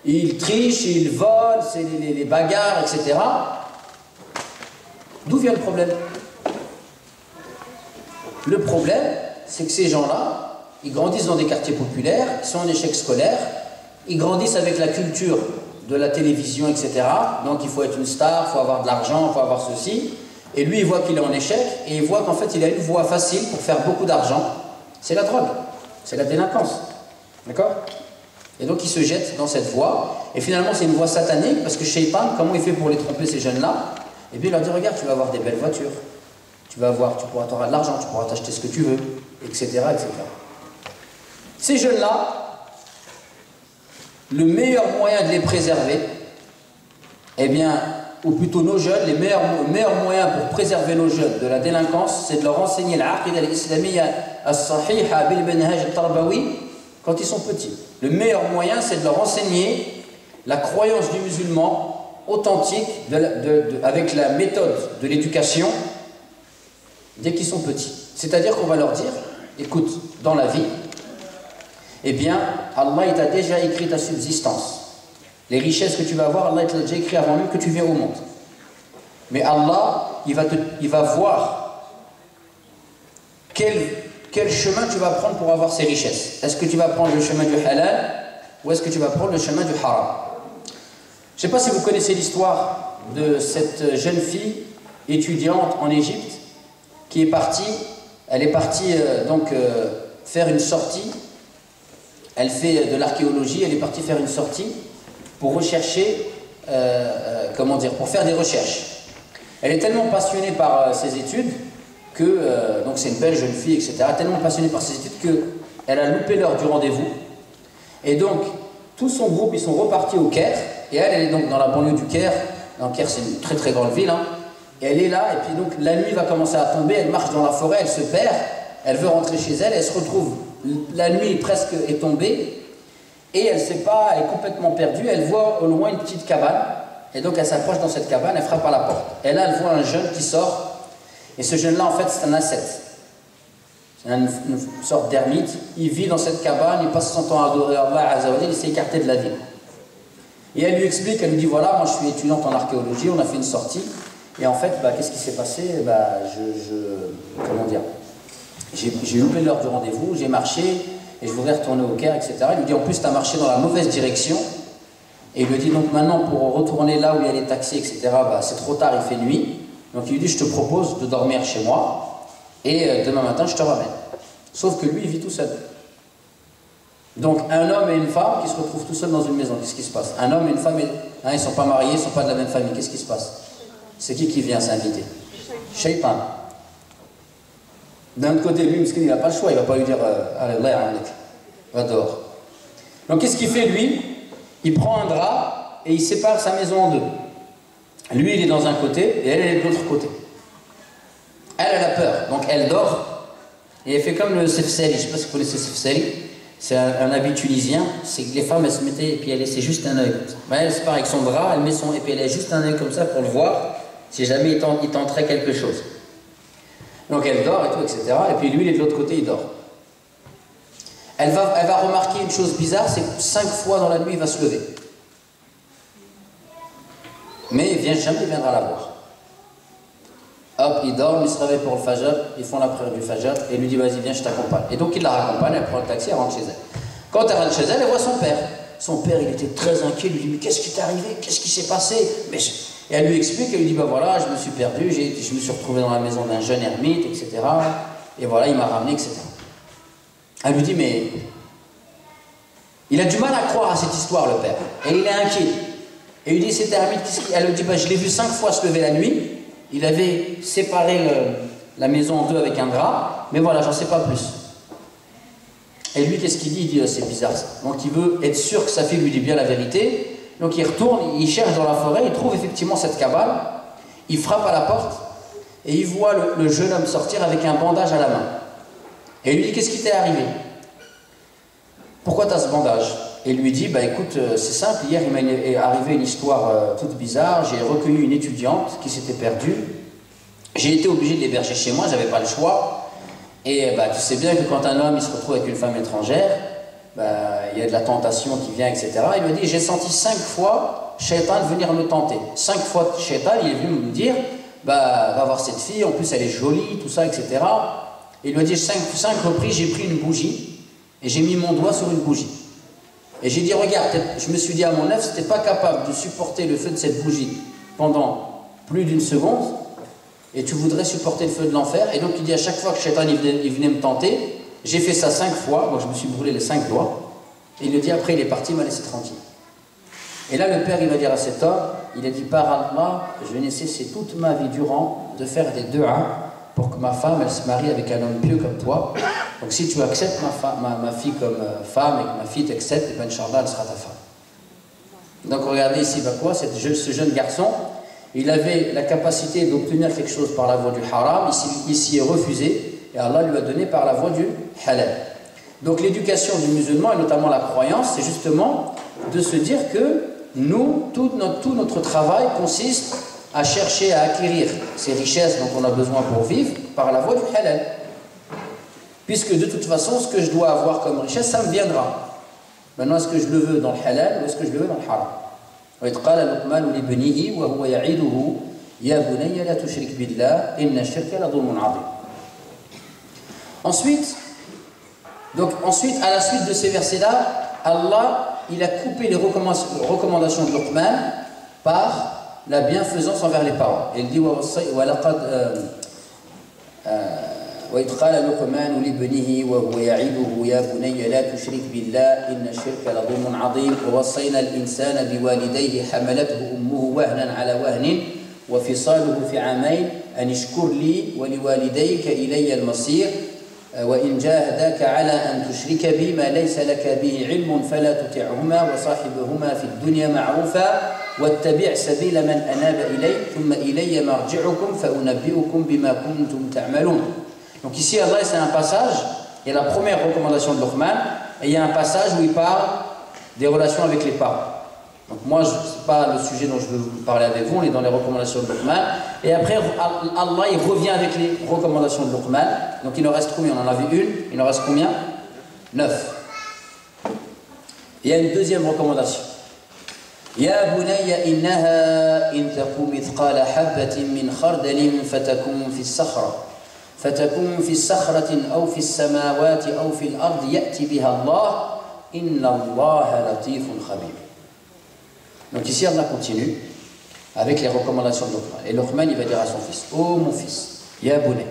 ils trichent, ils volent, c'est les bagarres, etc. D'où vient le problème? Le problème, c'est que ces gens-là, ils grandissent dans des quartiers populaires, ils sont en échec scolaire, ils grandissent avec la culture de la télévision, etc. Donc il faut être une star, il faut avoir de l'argent, il faut avoir ceci. Et lui, il voit qu'il est en échec, et il voit qu'en fait, il a une voie facile pour faire beaucoup d'argent. C'est la drogue, c'est la délinquance. D'accord? Et donc il se jette dans cette voie, et finalement c'est une voie satanique, parce que Shaitan, comment il fait pour les tromper ces jeunes-là? Et bien il leur dit, regarde, tu vas avoir des belles voitures, tu auras de l'argent, tu pourras t'acheter ce que tu veux, etc., etc. Ces jeunes-là, le meilleur moyen de les préserver, eh bien, ou plutôt nos jeunes, le meilleur moyen pour préserver nos jeunes de la délinquance, c'est de leur enseigner l'aqida al-islamiyya as-sahiha bil-manhaj al-tarbawi quand ils sont petits. Le meilleur moyen, c'est de leur enseigner la croyance du musulman authentique avec la méthode de l'éducation dès qu'ils sont petits. C'est-à-dire qu'on va leur dire, écoute, dans la vie, eh bien, Allah t'a déjà écrit ta subsistance. Les richesses que tu vas avoir, Allah te l'a déjà écrit avant même que tu viennes au monde. Mais Allah, il va voir quel chemin tu vas prendre pour avoir ces richesses. Est-ce que tu vas prendre le chemin du halal ou est-ce que tu vas prendre le chemin du haram? Je ne sais pas si vous connaissez l'histoire de cette jeune fille étudiante en Égypte qui est partie, elle est partie faire une sortie. Elle fait de l'archéologie, elle est partie faire une sortie pour rechercher, pour faire des recherches. Elle est tellement passionnée par ses études que, donc c'est une belle jeune fille, etc., tellement passionnée par ses études qu'elle a loupé l'heure du rendez-vous. Et donc, tout son groupe, ils sont repartis au Caire, et elle est donc dans la banlieue du Caire. Dans Caire, c'est une très très grande ville, hein. Et elle est là, et puis donc la nuit va commencer à tomber, elle marche dans la forêt, elle se perd, elle veut rentrer chez elle, elle se retrouve, la nuit presque est tombée, et elle ne sait pas, elle est complètement perdue, elle voit au loin une petite cabane, et donc elle s'approche dans cette cabane, elle frappe à la porte. Et là, elle voit un jeune qui sort, et ce jeune-là, en fait, c'est un ascète. C'est une sorte d'ermite, il vit dans cette cabane, il passe son temps à adorer Allah Azza wa Jalla, il s'est écarté de la ville. Et elle lui explique, elle lui dit, voilà, moi je suis étudiante en archéologie, on a fait une sortie, et en fait, qu'est-ce qui s'est passé? J'ai loupé l'heure du rendez-vous, j'ai marché, et je voudrais retourner au Caire, etc. Il lui dit, en plus, tu as marché dans la mauvaise direction. Et il lui dit, donc maintenant, pour retourner là où il y a les taxis, etc., c'est trop tard, il fait nuit. Donc il lui dit, je te propose de dormir chez moi, et demain matin, je te ramène. Sauf que lui, il vit tout seul. Donc, un homme et une femme qui se retrouvent tout seuls dans une maison, qu'est-ce qui se passe? Un homme et une femme, ils ne sont pas mariés, ils ne sont pas de la même famille, qu'est-ce qui se passe? C'est qui vient s'inviter? Shaitan. D'un côté, lui, il n'a pas le choix, il ne va pas lui dire allez, va dehors. Donc, qu'est-ce qu'il fait, lui? Il prend un drap et il sépare sa maison en deux. Lui, il est dans un côté et elle est de l'autre côté. Elle a peur, donc elle dort et elle fait comme le sefseli. Je ne sais pas si vous connaissez le sefseli. C'est un habit tunisien. C'est que les femmes, elles se mettaient et puis elle laissait juste un œil. Elle se part avec son drap, elle met son et puis elle a juste un œil comme ça pour le voir si jamais il tenterait quelque chose. Donc elle dort et tout, etc. Et puis lui, il est de l'autre côté, il dort. Elle va remarquer une chose bizarre, c'est que 5 fois dans la nuit, il va se lever. Mais jamais il viendra la voir. Hop, il dort, il se réveille pour le fajr, ils font la prière du fajr, et il lui dit vas-y viens, je t'accompagne. Et donc il la raccompagne, elle prend le taxi, elle rentre chez elle. Quand elle rentre chez elle, elle voit son père. Son père, il était très inquiet, il lui dit mais qu'est-ce qui t'est arrivé? Qu'est-ce qui s'est passé? Et elle lui explique, elle lui dit bah voilà, je me suis perdu, je me suis retrouvé dans la maison d'un jeune ermite, etc. Et voilà, il m'a ramené, etc. Elle lui dit mais... Il a du mal à croire à cette histoire, le père. Et il est inquiet. Et il dit cet ermite, elle lui dit bah, je l'ai vu 5 fois se lever la nuit. Il avait séparé la maison en deux avec un drap, mais voilà, j'en sais pas plus. Et lui, qu'est-ce qu'il dit? Il dit, c'est bizarre ça. Donc il veut être sûr que sa fille lui dit bien la vérité. Donc il retourne, il cherche dans la forêt, il trouve effectivement cette cabane, il frappe à la porte, et il voit le jeune homme sortir avec un bandage à la main. Et il lui dit, qu'est-ce qui t'est arrivé? Pourquoi tu as ce bandage? Et il lui dit, bah écoute, c'est simple, hier il m'est arrivé une histoire toute bizarre, j'ai recueilli une étudiante qui s'était perdue, j'ai été obligé de l'héberger chez moi, j'avais pas le choix, et bah, tu sais bien que quand un homme il se retrouve avec une femme étrangère, bah, il y a de la tentation qui vient, etc. Il me dit, j'ai senti 5 fois Shaitan venir me tenter. 5 fois Shaitan, il est venu me dire, bah va voir cette fille, en plus elle est jolie, tout ça, etc. Et il me dit, 5 reprises, j'ai pris une bougie, et j'ai mis mon doigt sur une bougie. Et j'ai dit, regarde, je me suis dit à mon œuf, si tu n'es pas capable de supporter le feu de cette bougie pendant plus d'1 seconde, et tu voudrais supporter le feu de l'enfer. Et donc il dit, à chaque fois que Shaitan il venait me tenter, j'ai fait ça 5 fois, donc je me suis brûlé les 5 doigts. Et il le dit, après il est parti, il m'a laissé tranquille. Et là le père il va dire à cet homme, il a dit, par Allah, je vais cesser toute ma vie durant de faire des du'as pour que ma femme elle se marie avec un homme pieux comme toi. Donc si tu acceptes ma fille comme femme et que ma fille t'accepte, et ben Inch'Allah elle sera ta femme. Donc regardez ici, bah quoi, ce jeune garçon, il avait la capacité d'obtenir quelque chose par la voie du haram, il s'y est refusé, et Allah lui a donné par la voie du halal. Donc l'éducation du musulman, et notamment la croyance, c'est justement de se dire que nous, tout notre travail consiste à chercher à acquérir ces richesses dont on a besoin pour vivre par la voie du halal. Puisque de toute façon, ce que je dois avoir comme richesse, ça me viendra. Maintenant, est-ce que je le veux dans le halal ou est-ce que je le veux dans le haram? وإذ قال لقمان لابنه وهو يعظه يا بني لا تشرك بالله إن الشرك لظلم عظيم. Ensuite, à la suite de ces versets-là, Allah, il a coupé les recommandations de Luqman par la bienfaisance envers les parents. Il dit وإذ قال لقمان لابنه وهو يعظه يا بني لا تشرك بالله إن الشرك لظلم عظيم ووصينا الإنسان بوالديه حملته أمه وهنا على وهن وفصاله في عامين أن اشكر لي ولوالديك إلي المصير وإن جاهداك على أن تشرك بي ما ليس لك به علم فلا تطعهما وصاحبهما في الدنيا معروفا واتبع سبيل من أناب إلي ثم إلي مرجعكم فأنبئكم بما كنتم تعملون. Donc ici, Allah, c'est un passage, il y a la première recommandation de Luqman, et il y a un passage où il parle des relations avec les parents. Donc moi, ce n'est pas le sujet dont je veux vous parler avec vous, on est dans les recommandations de Luqman. Et après, Allah, il revient avec les recommandations de Luqman. Donc il en reste combien? On en a vu une, il en reste combien? 9. Il y a une deuxième recommandation. يا بني إنها إن تك مثقال حبة من خردل فتكن في الصخرة فتكون في الصخرة أو في السماوات أو في الأرض يأتي بها الله إن الله لطيف خبير. Donc ici Allah continue avec les recommandations de Luqman. Et Luqman il va dire à son fils, oh mon fils, ya bunay,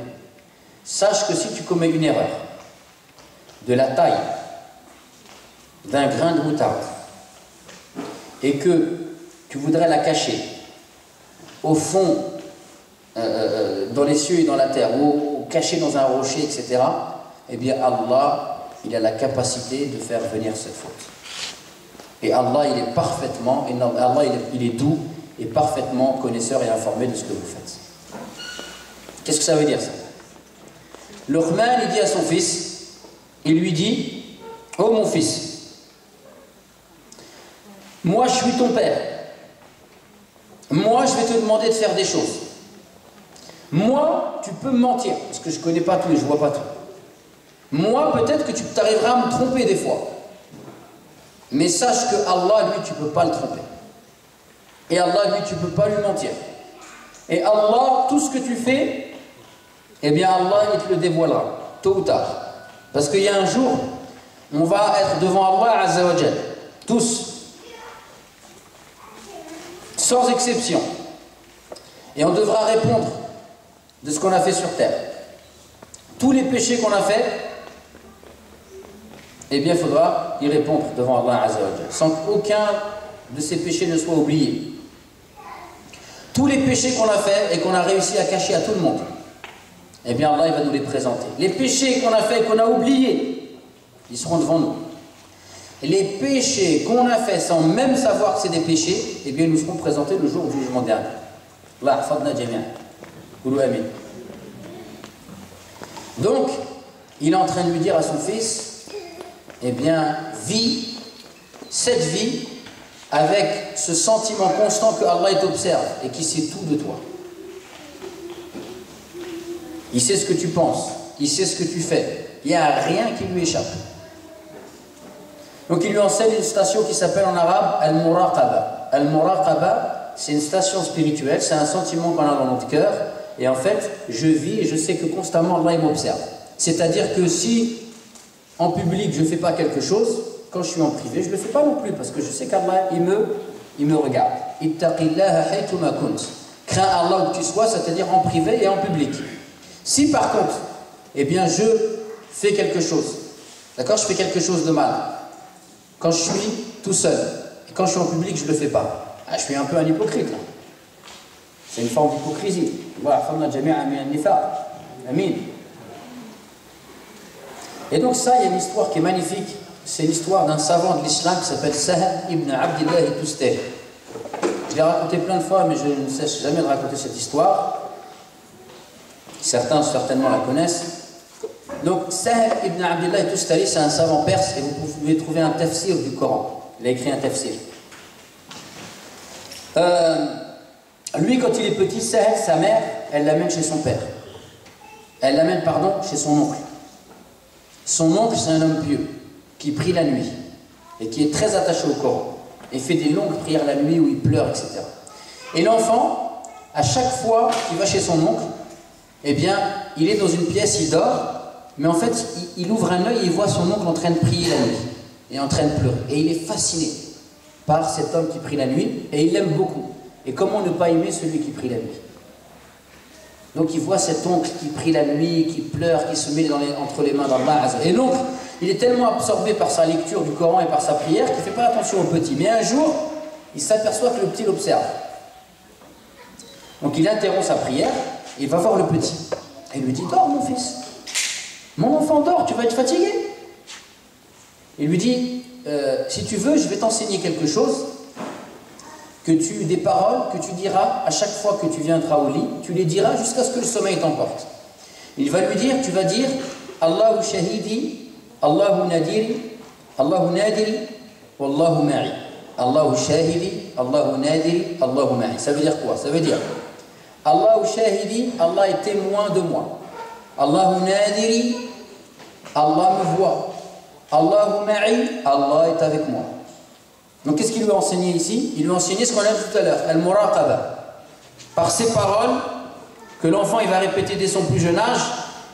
sache que si tu commets une erreur, de la taille d'un grain de moutarde et que tu voudrais la cacher au fond, dans les cieux et dans la terre, ou cachée dans un rocher, etc., eh bien Allah, il a la capacité de faire venir cette faute. Et Allah, il est parfaitement, Allah, il est doux et parfaitement connaisseur et informé de ce que vous faites. Qu'est-ce que ça veut dire ça? Luqman, il dit à son fils, il lui dit, oh mon fils, moi je suis ton père, moi je vais te demander de faire des choses. Moi, tu peux me mentir, parce que je ne connais pas tout et je ne vois pas tout. Moi, peut-être que tu t'arriveras à me tromper des fois. Mais sache que Allah, lui, tu ne peux pas le tromper. Et Allah, lui, tu ne peux pas lui mentir. Et Allah, tout ce que tu fais, eh bien Allah, il te le dévoilera, tôt ou tard. Parce qu'il y a un jour, on va être devant Allah Azza wa Jal, tous, sans exception. Et on devra répondre de ce qu'on a fait sur terre. Tous les péchés qu'on a faits, eh bien il faudra y répondre devant Allah Azza wa Jal, sans qu'aucun de ces péchés ne soit oublié. Tous les péchés qu'on a faits et qu'on a réussi à cacher à tout le monde, eh bien Allah il va nous les présenter. Les péchés qu'on a faits et qu'on a oubliés, ils seront devant nous. Et les péchés qu'on a faits sans même savoir que c'est des péchés, eh bien ils nous seront présentés le jour du jugement dernier. Allah hafadna jami'an. Donc, il est en train de lui dire à son fils, eh bien, vis cette vie avec ce sentiment constant que Allah t'observe et qui sait tout de toi. Il sait ce que tu penses, il sait ce que tu fais, il n'y a rien qui lui échappe. Donc il lui enseigne une station qui s'appelle en arabe Al-Muraqaba. Al-Muraqaba, c'est une station spirituelle, c'est un sentiment qu'on a dans notre cœur. Et en fait, je vis et je sais que constamment Allah m'observe. C'est-à-dire que si en public je ne fais pas quelque chose, quand je suis en privé, je ne le fais pas non plus parce que je sais qu'Allah il me regarde. Ittaqillaha haythuma kunt. Crains Allah où tu sois, c'est-à-dire en privé et en public. Si par contre, eh bien je fais quelque chose, d'accord, je fais quelque chose de mal, quand je suis tout seul, et quand je suis en public, je ne le fais pas. Ah, je suis un peu un hypocrite là. C'est une forme d'hypocrisie. Et donc ça, il y a une histoire qui est magnifique. C'est l'histoire d'un savant de l'islam qui s'appelle Sahel ibn Abdillah al-Tustari. Je l'ai raconté plein de fois, mais je ne cesse jamais de raconter cette histoire. Certains certainement la connaissent. Donc Sahel ibn Abdillah al-Tustari, c'est un savant perse et vous pouvez trouver un tafsir du Coran. Il a écrit un tafsir. Lui, quand il est petit, Sahel, sa mère, elle l'amène chez son père. Elle l'amène, pardon, chez son oncle. Son oncle, c'est un homme pieux, qui prie la nuit, et qui est très attaché au Coran, et fait des longues prières la nuit où il pleure, etc. Et l'enfant, à chaque fois qu'il va chez son oncle, eh bien, il est dans une pièce, il dort, mais en fait, il ouvre un œil et il voit son oncle en train de prier la nuit, et en train de pleurer. Et il est fasciné par cet homme qui prie la nuit, et il l'aime beaucoup. Et comment ne pas aimer celui qui prie la nuit? Donc il voit cet oncle qui prie la nuit, qui pleure, qui se met entre les mains d'Allah. Et l'oncle, il est tellement absorbé par sa lecture du Coran et par sa prière qu'il ne fait pas attention au petit. Mais un jour, il s'aperçoit que le petit l'observe. Donc il interrompt sa prière, et il va voir le petit. Et il lui dit, dors mon fils. Mon enfant dort, tu vas être fatigué. Il lui dit, si tu veux, je vais t'enseigner quelque chose. Des paroles que tu diras à chaque fois que tu viendras au lit, tu les diras jusqu'à ce que le sommeil t'emporte. Il va lui dire, tu vas dire Allahu shahidi, Allahu nadiri, Allahu nadiri, Wallahu ma'i. Allahu shahidi, Allahu nadiri, Allahu ma'i. Ça veut dire quoi? Ça veut dire Allahu shahidi, Allah est témoin de moi. Allahu nadiri, Allah me voit. Allahu ma'i, Allah est avec moi. Donc qu'est-ce qu'il lui a enseigné ici? Il lui a enseigné ce qu'on a dit tout à l'heure, Al-Muraqaba. Par ces paroles que l'enfant il va répéter dès son plus jeune âge,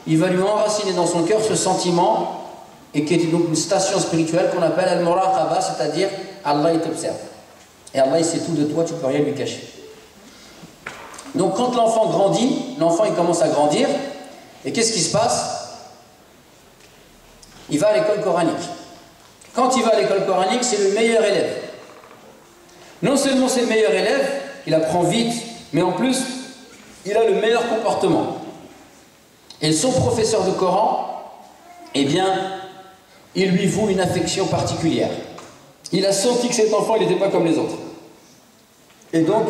il va lui enraciner dans son cœur ce sentiment, et qui est donc une station spirituelle qu'on appelle Al-Muraqaba, c'est-à-dire Allah il t'observe. Et Allah il sait tout de toi, tu ne peux rien lui cacher. Donc quand l'enfant grandit, l'enfant il commence à grandir, et qu'est-ce qui se passe? il va à l'école coranique. Quand il va à l'école coranique, c'est le meilleur élève. Non seulement c'est le meilleur élève, il apprend vite, mais en plus, il a le meilleur comportement. Et son professeur de Coran, eh bien, il lui voue une affection particulière. Il a senti que cet enfant, il n'était pas comme les autres. Et donc,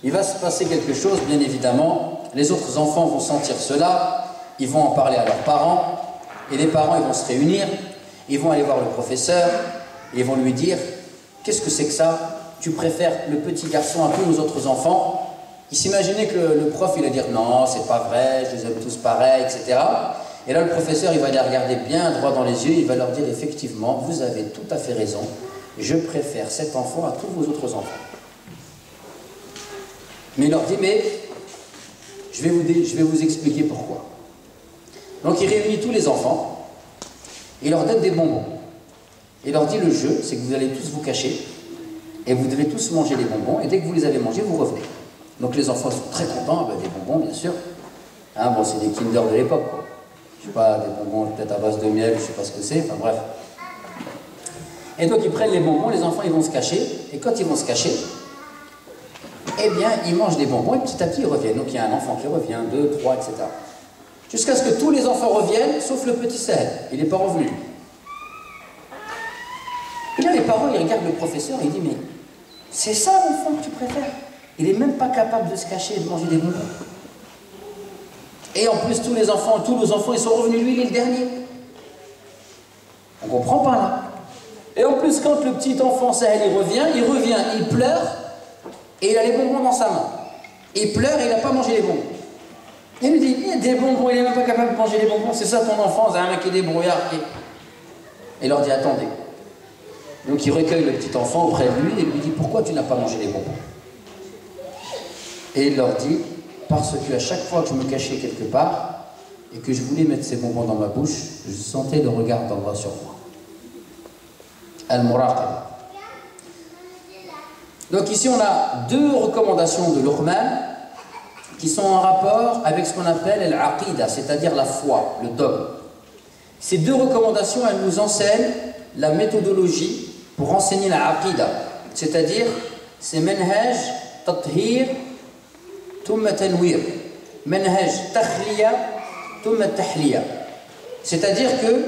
il va se passer quelque chose, bien évidemment. Les autres enfants vont sentir cela, ils vont en parler à leurs parents, et les parents, ils vont se réunir, ils vont aller voir le professeur, et ils vont lui dire, qu'est-ce que c'est que ça? Tu préfères le petit garçon à tous nos autres enfants? Il s'imaginait que le prof, il allait dire, non, c'est pas vrai, je les aime tous pareils, etc. Et là, le professeur, il va les regarder bien droit dans les yeux, il va leur dire, effectivement, vous avez tout à fait raison, je préfère cet enfant à tous vos autres enfants. Mais il leur dit, mais je vais vous expliquer pourquoi. Donc il réunit tous les enfants, il leur donne des bonbons. Il leur dit, le jeu, c'est que vous allez tous vous cacher, et vous devez tous manger les bonbons, et dès que vous les avez mangés, vous revenez. Donc les enfants sont très contents, avec des bonbons bien sûr. Hein, bon, c'est des Kinder de l'époque, quoi. Je sais pas, des bonbons peut-être à base de miel, je sais pas ce que c'est, enfin bref. Et donc ils prennent les bonbons, les enfants ils vont se cacher, et quand ils vont se cacher, eh bien ils mangent des bonbons, et petit à petit ils reviennent. Donc il y a un enfant qui revient, 2, 3, etc. Jusqu'à ce que tous les enfants reviennent, sauf le petit Sahel, il n'est pas revenu. Et là les parents ils regardent le professeur, et ils disent, mais c'est ça l'enfant que tu préfères? Il n'est même pas capable de se cacher et de manger des bonbons. Et en plus, tous nos enfants, ils sont revenus, lui, il est le dernier. On ne comprend pas, là. Et en plus, quand le petit enfant, Sahel, il revient, il pleure, et il a les bonbons dans sa main. Il pleure et il n'a pas mangé les bonbons. Il lui dit, il y a des bonbons, il n'est même pas capable de manger les bonbons, c'est ça ton enfant, c'est un mec qui est débrouillard. Et il leur dit, attendez. Donc il recueille le petit enfant auprès de lui et lui dit, pourquoi tu n'as pas mangé les bonbons? Et il leur dit, parce qu'à chaque fois que je me cachais quelque part et que je voulais mettre ces bonbons dans ma bouche, je sentais le regard d'Allah sur moi. Al-Muraqaba. Donc ici on a deux recommandations de Luqman qui sont en rapport avec ce qu'on appelle l'aqida, c'est-à-dire la foi, le dogme. Ces deux recommandations, elles nous enseignent la méthodologie pour enseigner la aqida, c'est-à-dire c'est manhaj tathir thumma tanwir, manhaj takhliya thumma tahliya. C'est-à-dire que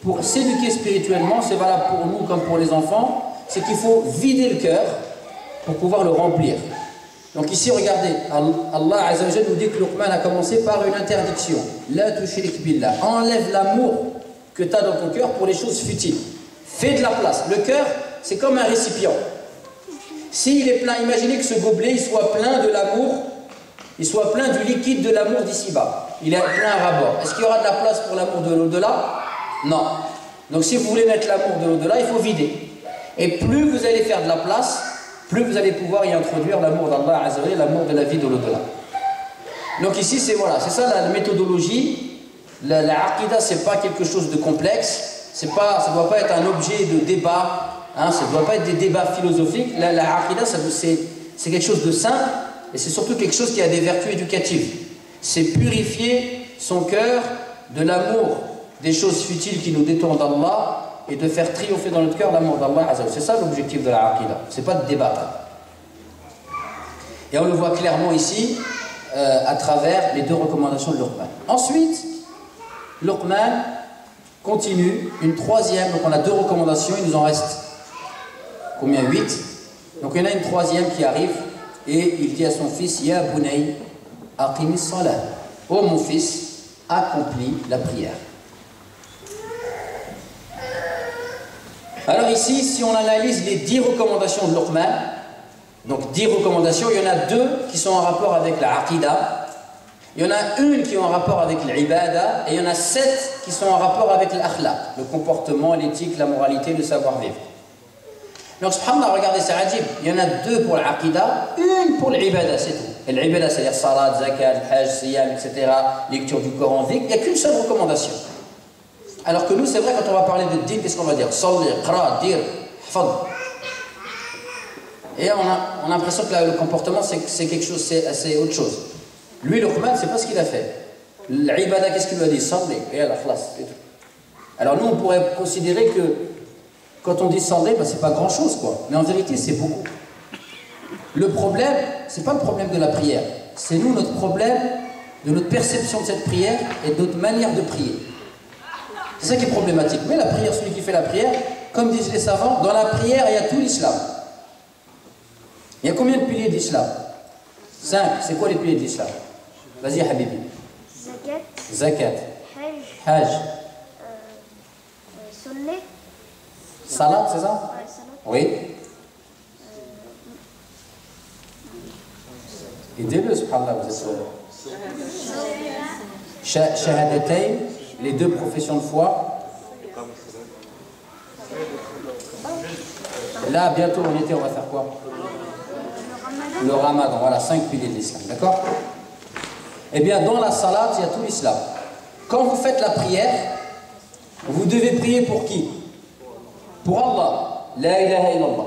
pour s'éduquer spirituellement, c'est valable pour nous comme pour les enfants, c'est qu'il faut vider le cœur pour pouvoir le remplir. Donc ici, regardez, Allah Azza wa Jalla nous dit que Luqman a commencé par une interdiction. La tushrik billah. Enlève l'amour que tu as dans ton cœur pour les choses futiles. Fais de la place. Le cœur, c'est comme un récipient. S'il est plein, imaginez que ce gobelet il soit plein de l'amour, il soit plein du liquide de l'amour d'ici-bas. Il est plein à ras-bord. Est-ce qu'il y aura de la place pour l'amour de l'au-delà? Non. Donc si vous voulez mettre l'amour de l'au-delà, il faut vider. Et plus vous allez faire de la place, plus vous allez pouvoir y introduire l'amour d'Allah Azza wa Jalla, l'amour de la vie de l'au-delà. Donc ici, c'est voilà, c'est ça la méthodologie. La aqidah, c'est pas quelque chose de complexe, ça ne doit pas être un objet de débat, hein, ça ne doit pas être des débats philosophiques. La aqidah, c'est quelque chose de simple, et c'est surtout quelque chose qui a des vertus éducatives. C'est purifier son cœur de l'amour des choses futiles qui nous détournent d'Allah, et de faire triompher dans notre cœur l'amour d'Allah Azza wa Jalla. C'est ça l'objectif de la aqidah, c'est pas de débattre. Et on le voit clairement ici, à travers les deux recommandations de Luqman. Ensuite, Luqman continue, une troisième, donc on a deux recommandations, il nous en reste combien? 8. Donc il y en a une troisième qui arrive, et il dit à son fils, Ya bunay, aqimis salat. Oh mon fils, accomplis la prière. Alors ici, si on analyse les 10 recommandations de Luqman, donc 10 recommandations, il y en a 2 qui sont en rapport avec la aqidah, il y en a une qui est en rapport avec l'ibada, et il y en a 7 qui sont en rapport avec l'akhlaq, le comportement, l'éthique, la moralité, le savoir-vivre. Donc subhanallah, regardez, c'est ajib, il y en a 2 pour l'aqidah, une pour l'ibada, c'est tout. L'ibada, c'est-à-dire salat, zakat, hajj, siyam, etc., lecture du Coran, dhikr, il n'y a qu'une seule recommandation. Alors que nous, c'est vrai, quand on va parler de din, qu'est-ce qu'on va dire? Salli, qra, dir, hfad. Et on a l'impression que le comportement, c'est quelque chose, c'est autre chose. Lui, Luqman, c'est pas ce qu'il a fait. L'ibada, qu'est-ce qu'il lui a dit? Salli, et la khlas, et tout. Alors nous, on pourrait considérer que quand on dit salé, ben, c'est pas grand-chose, quoi. Mais en vérité, c'est beaucoup. Le problème, c'est pas le problème de la prière. C'est nous, notre problème, de notre perception de cette prière et de notre manière de prier. C'est ça qui est problématique. Mais la prière, celui qui fait la prière, comme disent les savants, dans la prière, il y a tout l'islam. Il y a combien de piliers d'islam? 5. C'est quoi les piliers d'islam? Vas-y, Habibi. Zakat. Zakat. Hajj. Hajj. Sonnet. Salat, c'est ça? Ouais, salat. Oui. Aidez-le, subhanallah, vous êtes... Shahadatayn, les 2 professions de foi. Là, bientôt, en été, on va faire quoi? Le ramadan, voilà, 5 piliers de l'islam, d'accord? Eh bien, dans la salat, il y a tout l'islam. Quand vous faites la prière, vous devez prier pour qui? Pour Allah. La ilaha illallah.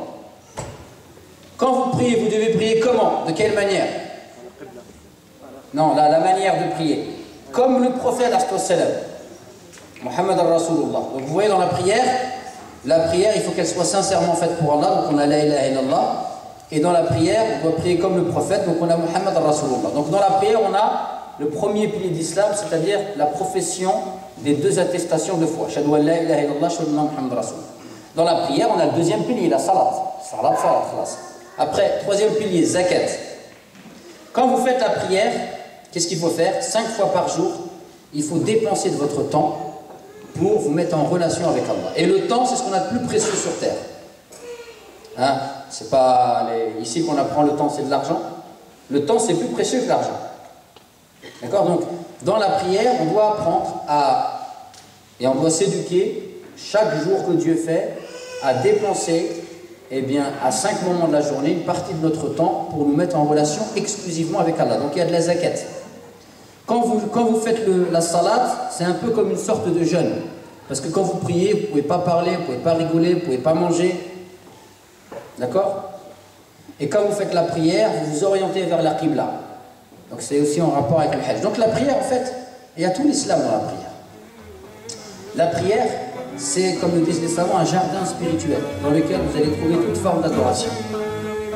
Quand vous priez, vous devez prier comment? De quelle manière? Non, la manière de prier. Comme le prophète, Muhammad al-Rasulullah. Donc vous voyez dans la prière, il faut qu'elle soit sincèrement faite pour Allah. Donc on a la ilaha illallah. Et dans la prière, on doit prier comme le prophète. Donc on a Muhammad al-Rasulullah. Donc dans la prière, on a le premier pilier d'islam, c'est-à-dire la profession des 2 attestations de foi. Shahadu an la ilaha illallah, shahadu anna Muhammad Rasulullah. Dans la prière, on a le 2e pilier, la salat. Salat, khalas. Après, 3e pilier, zakat. Quand vous faites la prière, qu'est-ce qu'il faut faire? 5 fois par jour, il faut dépenser de votre temps pour vous mettre en relation avec Allah. Et le temps, c'est ce qu'on a de plus précieux sur terre. Hein? C'est pas ici qu'on apprend le temps, c'est de l'argent. Le temps, c'est plus précieux que l'argent. D'accord? Donc, dans la prière, on doit apprendre et on doit s'éduquer chaque jour que Dieu fait à dépenser, eh bien, à 5 moments de la journée, une partie de notre temps pour nous mettre en relation exclusivement avec Allah. Donc, il y a de la zakat. Quand vous faites la salat, c'est un peu comme une sorte de jeûne. Parce que quand vous priez, vous ne pouvez pas parler, vous ne pouvez pas rigoler, vous ne pouvez pas manger. D'accord? Et quand vous faites la prière, vous vous orientez vers la qibla. Donc c'est aussi en rapport avec le hajj. Donc la prière, en fait, il y a tout l'islam dans la prière. La prière, c'est, comme le disent les savants, un jardin spirituel dans lequel vous allez trouver toute forme d'adoration.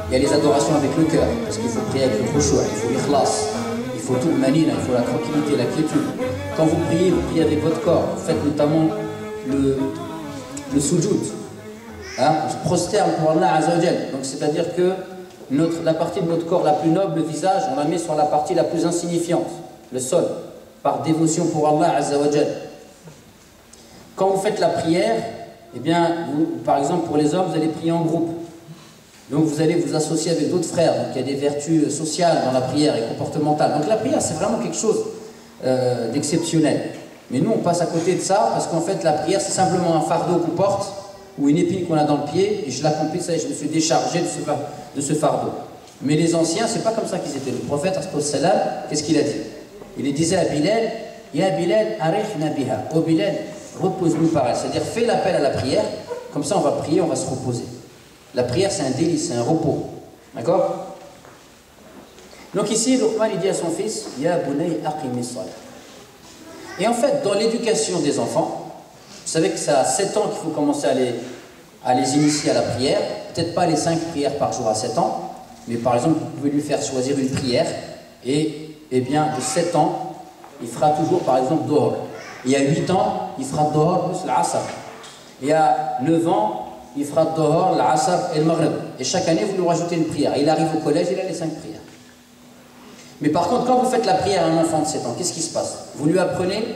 Il y a les adorations avec le cœur, parce qu'il faut prier avec le khushu', il faut l'ikhlas, il faut tout le manina, il faut la tranquillité, la quiétude. Quand vous priez avec votre corps. Vous faites notamment le sujoud. Hein? On se prosterne pour Allah Azza wa Jal. Donc c'est-à-dire que la partie de notre corps la plus noble, le visage, on la met sur la partie la plus insignifiante, le sol, par dévotion pour Allah Azza wa Jal. Quand vous faites la prière, eh bien, par exemple pour les hommes, vous allez prier en groupe. Donc vous allez vous associer avec d'autres frères. Donc il y a des vertus sociales dans la prière et comportementales. Donc la prière, c'est vraiment quelque chose d'exceptionnel. Mais nous, on passe à côté de ça parce qu'en fait, la prière, c'est simplement un fardeau qu'on porte ou une épine qu'on a dans le pied et je l'accomplis, ça y est, je me suis déchargé de ce fardeau. Mais les anciens, c'est pas comme ça qu'ils étaient. Le prophète, qu'est-ce qu'il a dit? Il disait à Bilal, Ya Bilal, arihna biha. Oh Bilal, repose-nous par elle. C'est-à-dire, fais l'appel à la prière, comme ça on va prier, on va se reposer. La prière, c'est un délice, c'est un repos. D'accord? Donc ici, Luqman, il dit à son fils, Ya bunay aqimi salat. Et en fait, dans l'éducation des enfants, vous savez que c'est à 7 ans qu'il faut commencer à les initier à la prière. Peut-être pas les 5 prières par jour à 7 ans, mais par exemple, vous pouvez lui faire choisir une prière et, eh bien, de 7 ans, il fera toujours, par exemple, Dohor. Il y a 8 ans, il fera Dohor plus l'Asr. Il y a 9 ans, il fera Dohor, l'Asr et le Maghrib. Et chaque année, vous lui rajoutez une prière. Il arrive au collège, il a les 5 prières. Mais par contre, quand vous faites la prière à un enfant de 7 ans, qu'est-ce qui se passe? Vous lui apprenez,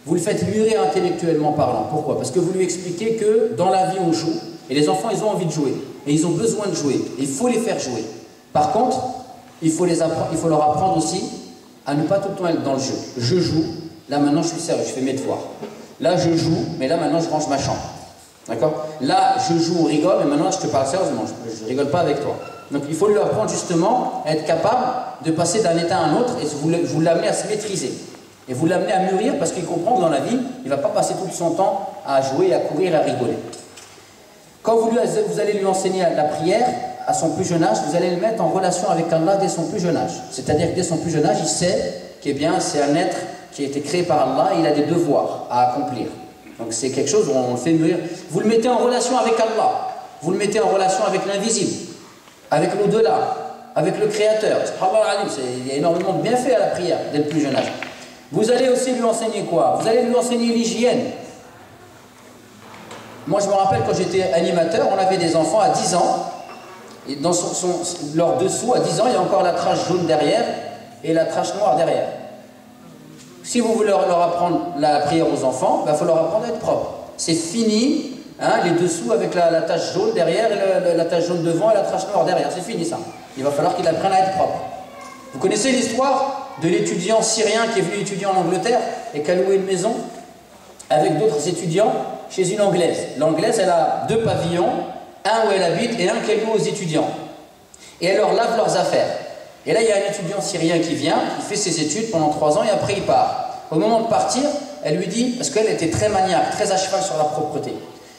vous le faites mûrir intellectuellement parlant. Pourquoi? Parce que vous lui expliquez que dans la vie, on joue. Et les enfants, ils ont envie de jouer. Et ils ont besoin de jouer. Et il faut les faire jouer. Par contre, il faut leur apprendre aussi à ne pas tout le temps être dans le jeu. Je joue, là maintenant je suis sérieux, je fais mes devoirs. Là je joue, mais là maintenant je range ma chambre. D'accord? Là je joue, on rigole, mais maintenant je te parle sérieusement, je ne rigole pas avec toi. Donc il faut lui apprendre justement à être capable de passer d'un état à un autre et vous l'amener à se maîtriser. Et vous l'amener à mûrir parce qu'il comprend que dans la vie, il ne va pas passer tout son temps à jouer, à courir, à rigoler. Quand vous allez lui enseigner la prière, à son plus jeune âge, vous allez le mettre en relation avec Allah dès son plus jeune âge. C'est-à-dire que dès son plus jeune âge, il sait que c'est un être qui a été créé par Allah et il a des devoirs à accomplir. Donc c'est quelque chose où on le fait mûrir. Vous le mettez en relation avec Allah, vous le mettez en relation avec l'invisible, avec l'au-delà, avec le Créateur. Il y a énormément de bienfaits à la prière dès le plus jeune âge. Vous allez aussi lui enseigner quoi? Vous allez lui enseigner l'hygiène. Moi, je me rappelle quand j'étais animateur, on avait des enfants à 10 ans, et dans leur dessous, à 10 ans, il y a encore la tache jaune derrière et la tache noire derrière. Si vous voulez leur apprendre la prière aux enfants, il faut leur apprendre à être propre. C'est fini, hein, les dessous avec la tache jaune derrière, et la tache jaune devant et la tache noire derrière. C'est fini ça. Il va falloir qu'ils apprennent à être propre. Vous connaissez l'histoire de l'étudiant syrien qui est venu étudier en Angleterre et qui a loué une maison avec d'autres étudiants chez une Anglaise. L'Anglaise, elle a 2 pavillons, un où elle habite et un qu'elle loue aux étudiants. Et elle leur lave leurs affaires. Et là, il y a un étudiant syrien qui vient, il fait ses études pendant 3 ans et après il part. Au moment de partir, elle lui dit, parce qu'elle était très maniaque, très à cheval sur la propreté,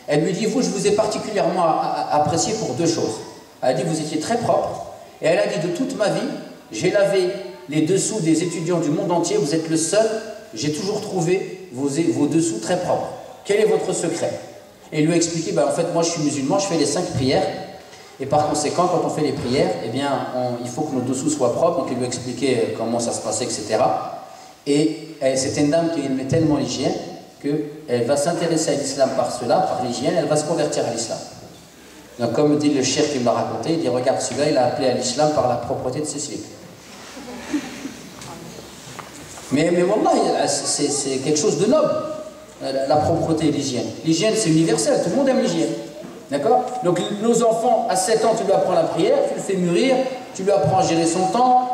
elle lui dit, vous, je vous ai particulièrement apprécié pour 2 choses. Elle a dit, vous étiez très propre. Et elle a dit, de toute ma vie, j'ai lavé les dessous des étudiants du monde entier, vous êtes le seul, j'ai toujours trouvé vos dessous très propres. Quel est votre secret? Et il lui a expliqué, en fait, moi je suis musulman, je fais les 5 prières, et par conséquent, quand on fait les prières, eh bien, il faut que nos dessous soient propres, donc il lui a expliqué comment ça se passait, etc. Et c'était une dame qui aimait tellement l'hygiène, qu'elle va s'intéresser à l'islam par cela, par l'hygiène, elle va se convertir à l'islam. Donc comme dit le cheikh qui me l'a raconté, il dit, regarde celui-là, il a appelé à l'islam par la propreté de ses slips. Mais wallah, c'est quelque chose de noble, la propreté et l'hygiène. L'hygiène, c'est universel, tout le monde aime l'hygiène. D'accord? Donc nos enfants, à 7 ans, tu lui apprends la prière, tu le fais mûrir, tu lui apprends à gérer son temps,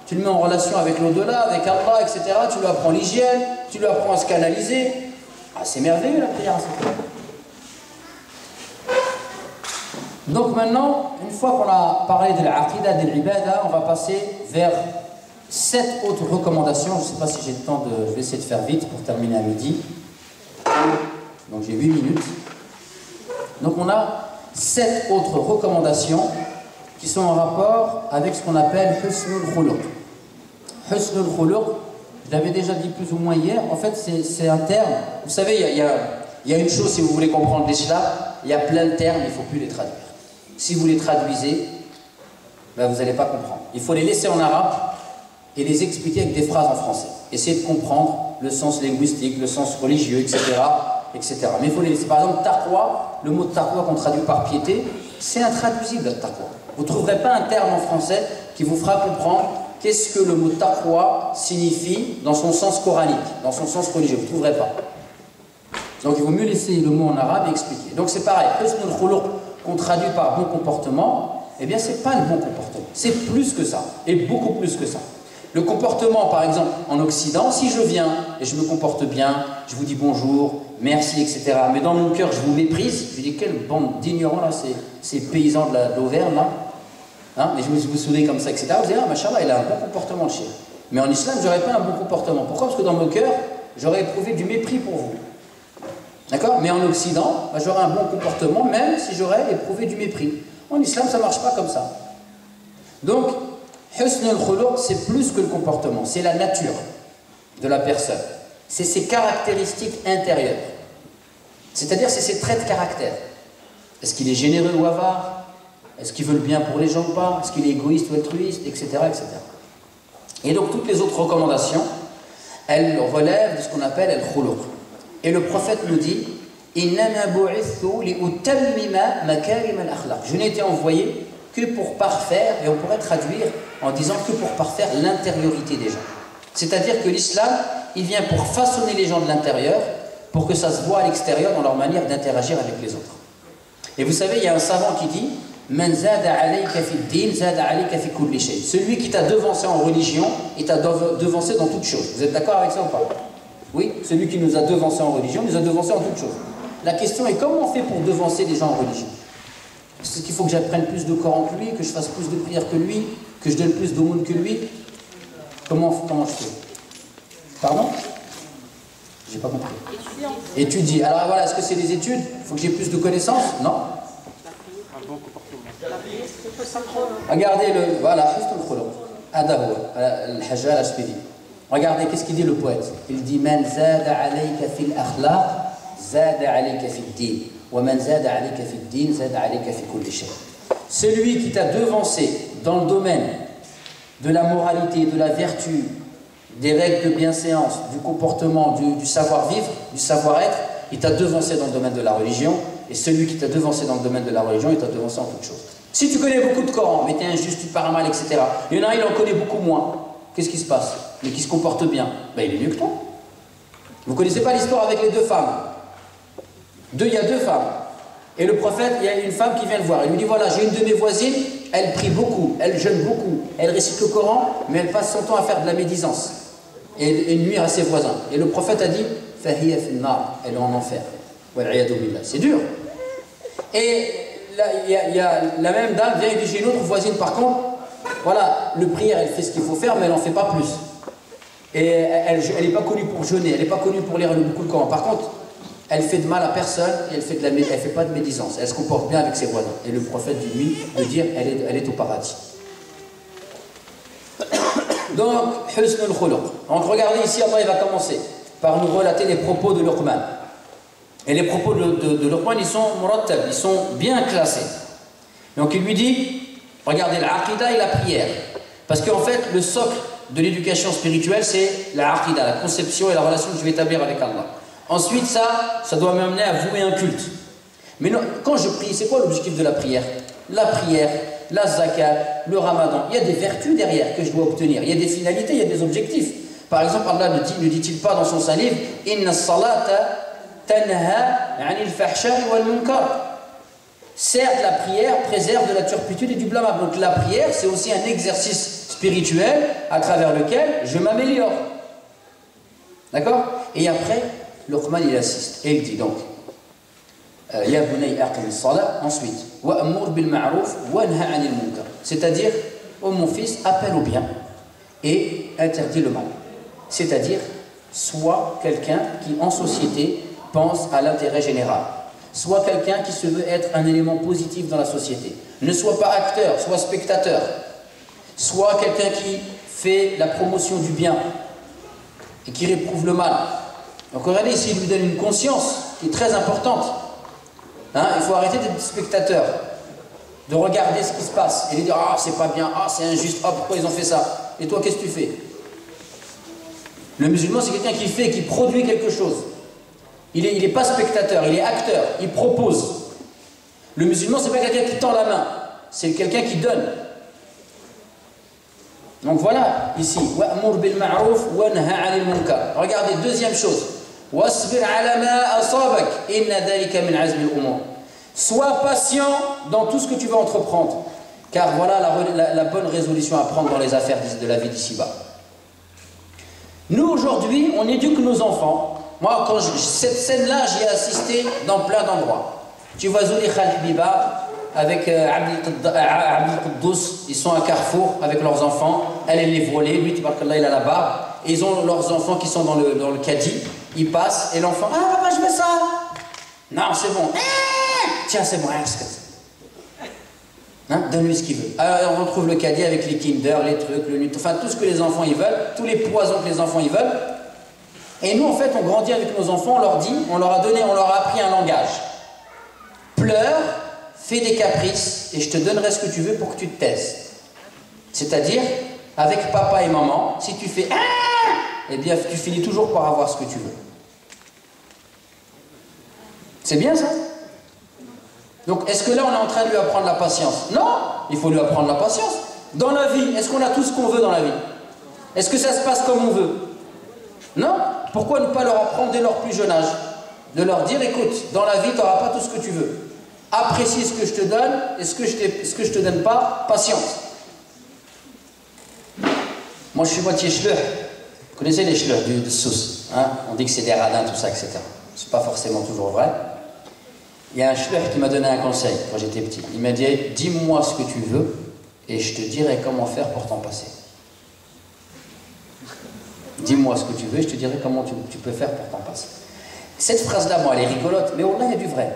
tu le mets en relation avec l'au-delà, avec Allah, etc. Tu lui apprends l'hygiène, tu lui apprends à se canaliser. Ah, c'est merveilleux la prière à 7 ans. Donc maintenant, une fois qu'on a parlé de l'aqida, de l'ibada, on va passer vers 7 autres recommandations. Je ne sais pas si j'ai le temps de... Je vais essayer de faire vite pour terminer à midi. Donc j'ai 8 minutes. Donc on a 7 autres recommandations qui sont en rapport avec ce qu'on appelle Husnul Khuluq. Husnul Khuluq, je l'avais déjà dit plus ou moins hier, en fait c'est un terme. Vous savez, il y a une chose, si vous voulez comprendre l'islam, il y a plein de termes, il ne faut plus les traduire. Si vous les traduisez, vous n'allez pas comprendre. Il faut les laisser en arabe et les expliquer avec des phrases en français. Essayez de comprendre le sens linguistique, le sens religieux, etc. Mais il faut les laisser. Par exemple, taqwa, le mot taqwa qu'on traduit par piété, c'est intraduisible, le taqwa. Vous ne trouverez pas un terme en français qui vous fera comprendre qu'est-ce que le mot taqwa signifie dans son sens coranique, dans son sens religieux. Vous ne trouverez pas. Donc il vaut mieux laisser le mot en arabe et expliquer. Donc c'est pareil, husnul khuluq qu'on traduit par bon comportement, eh bien c'est pas le bon comportement. C'est plus que ça, et beaucoup plus que ça. Le comportement, par exemple, en Occident, si je viens et je me comporte bien, je vous dis bonjour, merci, etc. Mais dans mon cœur, je vous méprise, je dis quelle bande d'ignorants, là, ces paysans de l'Auvergne, là. Hein, mais je vous souris comme ça, etc. Vous allez dire, ah, machallah, il a un bon comportement, le chien. Mais en islam, je n'aurais pas un bon comportement. Pourquoi? Parce que dans mon cœur, j'aurais éprouvé du mépris pour vous. D'accord? Mais en Occident, j'aurais un bon comportement, même si j'aurais éprouvé du mépris. En islam, ça ne marche pas comme ça. Donc, Husnul Khuluq, c'est plus que le comportement, c'est la nature de la personne. C'est ses caractéristiques intérieures. C'est-à-dire, c'est ses traits de caractère. Est-ce qu'il est généreux ou avare? Est-ce qu'il veut le bien pour les gens ou pas? Est-ce qu'il est égoïste ou altruiste? Etc., etc. Et donc, toutes les autres recommandations, elles relèvent de ce qu'on appelle al-khuluq. Et le prophète nous dit, je n'ai été envoyé que pour parfaire, et on pourrait traduire en disant que pour parfaire l'intériorité des gens. C'est-à-dire que l'islam, il vient pour façonner les gens de l'intérieur, pour que ça se voit à l'extérieur dans leur manière d'interagir avec les autres. Et vous savez, il y a un savant qui dit, celui qui t'a devancé en religion, il t'a devancé dans toute chose. Vous êtes d'accord avec ça ou pas? Oui, celui qui nous a devancé en religion, nous a devancé en toute chose. La question est, comment on fait pour devancer les gens en religion? Est-ce qu'il faut que j'apprenne plus de Coran que lui, que je fasse plus de prières que lui, que je donne plus d'aumônes que lui? Comment je fais? Pardon? J'ai pas compris. Étudier. Alors voilà, est-ce que c'est des études? Il faut que j'ai plus de connaissances? Non. Un bon comportement. Regardez le... Voilà, regardez, qu'est-ce qu'il dit le poète? Il dit, Man zada alayka fil akhlaq zada alayka fi ad-din wa man zada alayka fi ad-din zada alayka fi kulli shay. Celui qui t'a devancé dans le domaine de la moralité, de la vertu, des règles de bienséance, du comportement, du savoir-vivre, du savoir-être, il t'a devancé dans le domaine de la religion, et celui qui t'a devancé dans le domaine de la religion, il t'a devancé en toutes choses. Si tu connais beaucoup de Coran, mais tu es injuste, tu parles mal, etc., il y en a un, il en connaît beaucoup moins. Qu'est-ce qui se passe? Mais qui se comporte bien, ben, il est mieux que toi. Vous ne connaissez pas l'histoire avec les deux femmes? Il y a deux femmes. Et le prophète, il y a une femme qui vient le voir. Il lui dit, voilà, j'ai une de mes voisines, elle prie beaucoup, elle jeûne beaucoup, elle récite le Coran, mais elle passe son temps à faire de la médisance et nuire à ses voisins. Et le prophète a dit, Fahiya fi an-nar, elle est en enfer. C'est dur. Et là, il y a la même dame vient et dit, j'ai une autre voisine par contre, voilà, le prière, elle fait ce qu'il faut faire, mais elle n'en fait pas plus. Et elle n'est pas connue pour jeûner, elle n'est pas connue pour lire beaucoup le Coran. Par contre, elle fait de mal à personne et elle fait pas de médisance. Elle se comporte bien avec ses voisins. Et le prophète dit lui de dire elle est au paradis. Donc, husnul khuluq. Donc regardez ici, Allah il va commencer par nous relater les propos de Luqman. Et les propos de Luqman, ils sont murattab, ils sont bien classés. Donc il lui dit, regardez l'aqida et la prière. Parce qu'en fait, le socle de l'éducation spirituelle, c'est la aqida, la conception et la relation que je vais établir avec Allah. Ensuite, ça doit m'amener à vouer un culte. Mais non, quand je prie, c'est quoi l'objectif de la prière? La prière, la zakat, le ramadan, il y a des vertus derrière que je dois obtenir. Il y a des finalités, il y a des objectifs. Par exemple, Allah ne dit-il pas dans son saint livre « Inna as-salata tanha 'anil fahsha'i wal munkar » Certes, la prière préserve de la turpitude et du blâmable. Donc la prière, c'est aussi un exercice spirituel à travers lequel je m'améliore. D'accord? Et après, Luqman il assiste et il dit donc Ya bunay aqim as-salat, ensuite wa'mur bil ma'ruf wa nha 'anil munkar, c'est-à-dire oh mon fils, appelle au bien et interdis le mal. C'est-à-dire sois quelqu'un qui en société pense à l'intérêt général, sois quelqu'un qui se veut être un élément positif dans la société, ne sois pas acteur, sois spectateur, sois quelqu'un qui fait la promotion du bien et qui réprouve le mal. Donc regardez ici, il lui donne une conscience qui est très importante. Hein, il faut arrêter d'être spectateur, de regarder ce qui se passe et de dire ah c'est pas bien, ah c'est injuste, ah pourquoi ils ont fait ça? Et toi qu'est-ce que tu fais? Le musulman c'est quelqu'un qui fait, qui produit quelque chose. Il est pas spectateur, il est acteur, il propose. Le musulman c'est pas quelqu'un qui tend la main, c'est quelqu'un qui donne. Donc voilà, ici, wa'mur bil ma'ruf wa nha 'anil munkar. Regardez, deuxième chose. Wasbir 'ala ma asabak, inna dhalika min 'azmi al-umur. Sois patient dans tout ce que tu vas entreprendre, car voilà la bonne résolution à prendre dans les affaires de la vie d'ici-bas. Nous aujourd'hui, on éduque nos enfants. Moi, cette scène-là, j'y ai assisté dans plein d'endroits. Tu vois Zulikha al-Habiba avec Abdel Quddous, ils sont à Carrefour avec leurs enfants, elle les voilée, lui, tabarakallah, il a la barbe, et ils ont leurs enfants qui sont dans le caddie, ils passent, et l'enfant, ah papa, je veux ça. Non, c'est bon. Tiens, c'est bon, hein, donne-lui ce qu'il veut. Alors on retrouve le caddie avec les Kinder, les trucs, le nut, enfin tout ce que les enfants ils veulent, tous les poisons que les enfants ils veulent. Et nous en fait on grandit avec nos enfants, on leur dit, on leur a appris un langage. Pleure, fais des caprices et je te donnerai ce que tu veux pour que tu te taises. C'est-à-dire, avec papa et maman, si tu fais eh bien tu finis toujours par avoir ce que tu veux. C'est bien ça? Donc, est-ce que là, on est en train de lui apprendre la patience? Non, il faut lui apprendre la patience. Dans la vie, est-ce qu'on a tout ce qu'on veut dans la vie? Est-ce que ça se passe comme on veut? Non. Pourquoi ne pas leur apprendre dès leur plus jeune âge? De leur dire, écoute, dans la vie, tu n'auras pas tout ce que tu veux. Apprécie ce que je te donne et ce que je te donne pas, patience. Moi, je suis moitié chleur. Vous connaissez les chleurs du Sousse, hein? On dit que c'est des radins, tout ça, etc. C'est pas forcément toujours vrai. Il y a un chleur qui m'a donné un conseil quand j'étais petit. Il m'a dit, dis-moi ce que tu veux et je te dirai comment faire pour t'en passer. Dis-moi ce que tu veux et je te dirai comment tu peux faire pour t'en passer. Cette phrase-là, moi, elle est rigolote, mais au-delà, il y a du vrai.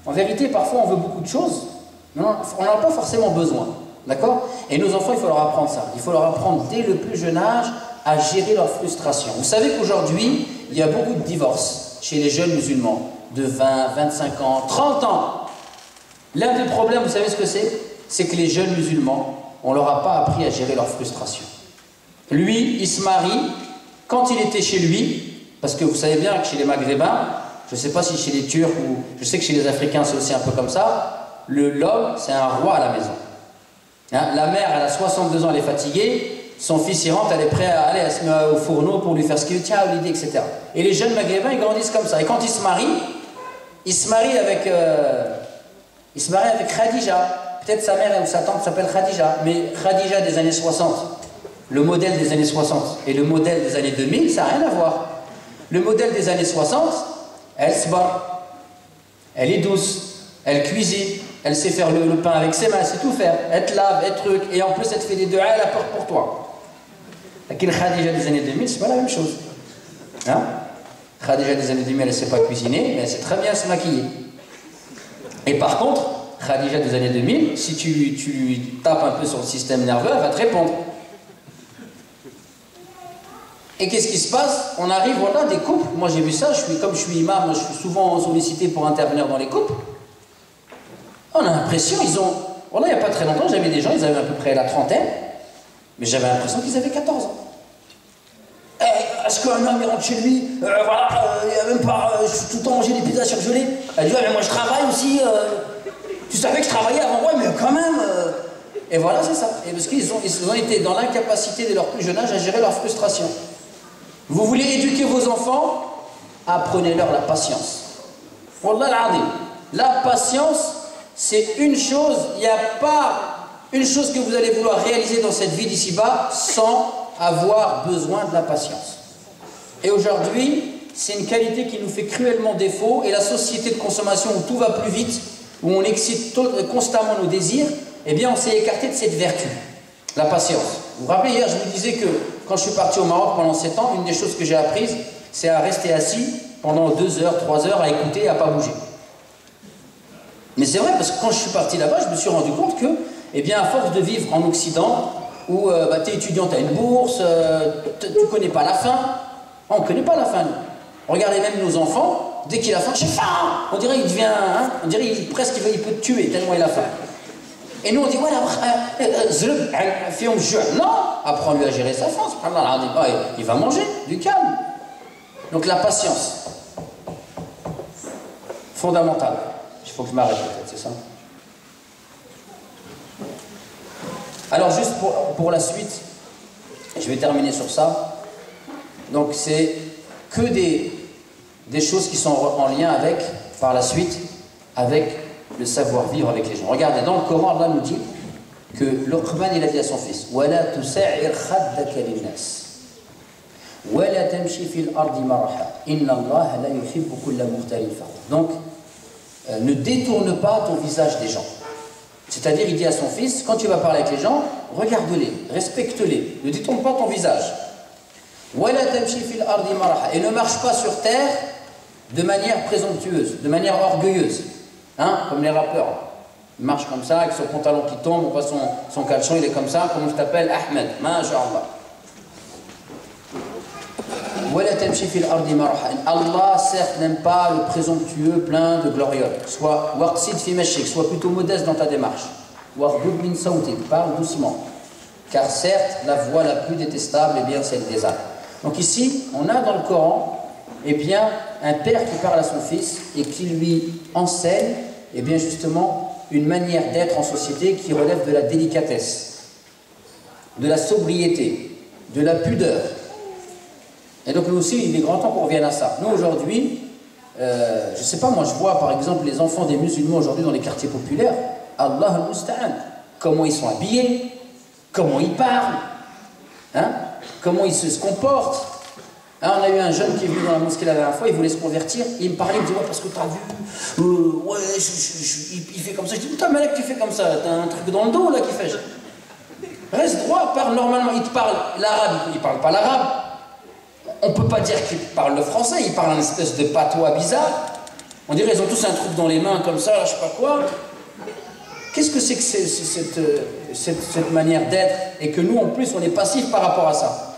En vérité, parfois, on veut beaucoup de choses, mais on n'en a pas forcément besoin. D'accord? Et nos enfants, il faut leur apprendre ça. Il faut leur apprendre dès le plus jeune âge à gérer leur frustration. Vous savez qu'aujourd'hui, il y a beaucoup de divorces. chez les jeunes musulmans de 20, 25 ans, 30 ans. L'un des problèmes, vous savez ce que c'est? C'est que les jeunes musulmans, on ne leur a pas appris à gérer leur frustration. Lui, il se marie, quand il était chez lui, parce que vous savez bien que chez les Maghrébins, je ne sais pas si chez les Turcs ou je sais que chez les Africains c'est aussi un peu comme ça, l'homme c'est un roi à la maison. Hein, la mère, elle a 62 ans, elle est fatiguée, son fils il rentre, elle est prête à aller elle se met au fourneau pour lui faire ce qu'il veut, tiens, l'idée, etc. Et les jeunes Maghrébins, ils grandissent comme ça. Et quand ils se marient avec Khadija. Peut-être sa mère ou sa tante s'appelle Khadija, mais Khadija des années 60, le modèle des années 60 et le modèle des années 2000, ça n'a rien à voir. Le modèle des années 60, elle se bat, elle est douce, elle cuisine, elle sait faire le pain avec ses mains, elle sait tout faire, elle te lave, elle truc, et en plus elle te fait des du'a, elle apporte pour toi. La Khadija des années 2000, c'est pas la même chose. Hein? Khadija des années 2000, elle ne sait pas cuisiner, mais elle sait très bien se maquiller. Et par contre, Khadija des années 2000, si tu lui tapes un peu sur le système nerveux, elle va te répondre. Et qu'est-ce qui se passe? On arrive, voilà, des couples. Moi j'ai vu ça, comme je suis imam, je suis souvent sollicité pour intervenir dans les couples. On a l'impression, voilà, il n'y a pas très longtemps, j'avais des gens, ils avaient à peu près la trentaine, mais j'avais l'impression qu'ils avaient 14 ans. Est-ce qu'un homme il rentre chez lui, il n'y a même pas, je suis tout le temps mangé des pizzas surgelées. Elle dit, ouais, mais moi je travaille aussi, tu savais que je travaillais avant, ouais, mais quand même. Et voilà, c'est ça. Et parce qu'ils ont été dans l'incapacité de leur plus jeune âge à gérer leur frustration. Vous voulez éduquer vos enfants? Apprenez-leur la patience. Wallah al-azim. La patience, c'est une chose, il n'y a pas une chose que vous allez vouloir réaliser dans cette vie d'ici-bas sans avoir besoin de la patience. Et aujourd'hui, c'est une qualité qui nous fait cruellement défaut, et la société de consommation où tout va plus vite, où on excite constamment nos désirs, eh bien on s'est écarté de cette vertu, la patience. Vous vous rappelez, hier je vous disais que quand je suis parti au Maroc pendant 7 ans, une des choses que j'ai apprises, c'est à rester assis pendant 2 heures, 3 heures, à écouter et à ne pas bouger. Mais c'est vrai, parce que quand je suis parti là-bas, je me suis rendu compte que, eh bien à force de vivre en Occident, où tu es étudiant, tu as une bourse, tu ne connais pas la faim. On ne connaît pas la faim, nous. Regardez même nos enfants, dès qu'il a faim, j'ai faim. On dirait qu'il devient, hein, on dirait presque il peut te tuer tellement il a faim. Et nous on dit, voilà, non, apprends-lui à gérer sa faim. Il va manger, du calme. Donc la patience, fondamentale. Il faut que je m'arrête peut-être, c'est ça? Alors juste pour la suite, je vais terminer sur ça. Donc c'est que des choses qui sont en lien avec, par la suite, avec le savoir-vivre avec les gens. Regardez, dans le Coran, Allah nous dit que Luqman, il a dit à son fils, وَلَا تُسَعِّرْ خَدَّكَ لِلنَّاسِ وَلَا تَمْشِي فِي الْأَرْضِ مَرَحًا إِنَّ اللَّهَ لَا يُحِبُّ كُلَّ مُخْتَالٍ فَخُورٍ. Donc, ne détourne pas ton visage des gens. C'est-à-dire, il dit à son fils, quand tu vas parler avec les gens, regarde-les, respecte-les, ne détourne pas ton visage. Et ne marche pas sur terre de manière présomptueuse, de manière orgueilleuse, hein, comme les rappeurs. Il marche comme ça, avec son pantalon qui tombe, ou pas son caleçon, il est comme ça, comme je t'appelle Ahmed, masha'Allah. Allah, certes, n'aime pas le présomptueux plein de glorioles. Sois plutôt modeste dans ta démarche. Parle doucement. Car certes, la voie la plus détestable est bien celle des âmes. Donc ici, on a dans le Coran, eh bien, un père qui parle à son fils et qui lui enseigne, eh bien, justement, une manière d'être en société qui relève de la délicatesse, de la sobriété, de la pudeur. Et donc nous aussi, il est grand temps qu'on revienne à ça. Nous aujourd'hui, je ne sais pas, moi je vois par exemple les enfants des musulmans aujourd'hui dans les quartiers populaires, Allah al-Musta'an, comment ils sont habillés, comment ils parlent, hein, comment ils se comportent. Hein, on a eu un jeune qui est venu dans la mosquée la dernière fois, il voulait se convertir, et il me parlait, il me dit, ouais, parce que t'as vu, ouais, il fait comme ça. Je dis, putain, mais là que tu fais comme ça, t'as un truc dans le dos là qui fait. Reste droit, parle normalement, il te parle l'arabe, il parle pas l'arabe. On ne peut pas dire qu'ils parlent le français, ils parlent une espèce de patois bizarre. On dirait qu'ils ont tous un truc dans les mains comme ça, là, je sais pas quoi. Qu'est-ce que c'est que cette manière d'être? Et que nous, en plus, on est passif par rapport à ça.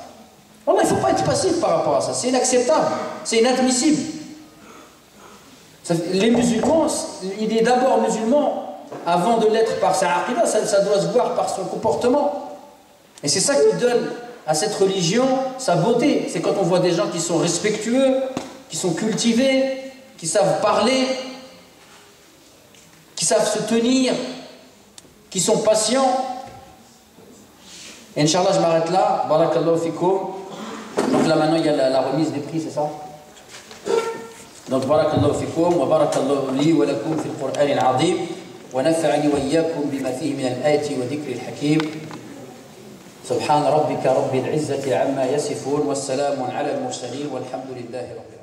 Il ne faut pas être passif par rapport à ça. C'est inacceptable, c'est inadmissible. Les musulmans, il est d'abord musulman avant de l'être par sa aqidah, ça doit se voir par son comportement. Et c'est ça qui donne à cette religion sa beauté. C'est quand on voit des gens qui sont respectueux, qui sont cultivés, qui savent parler, qui savent se tenir, qui sont patients. Et Inch'Allah, je m'arrête là. Barakallahu fikoum. Donc là maintenant il y a la remise des prix, c'est ça? Donc barakallahu fikoum wa barakallahu li wa lakum fil Qur'an al-azim wa nafa'ani wa iyyakum bima fihi min al-ayati wa dhikri al-hakim. سبحان ربك رب العزة عما يصفون والسلام على المرسلين والحمد لله رب العالمين.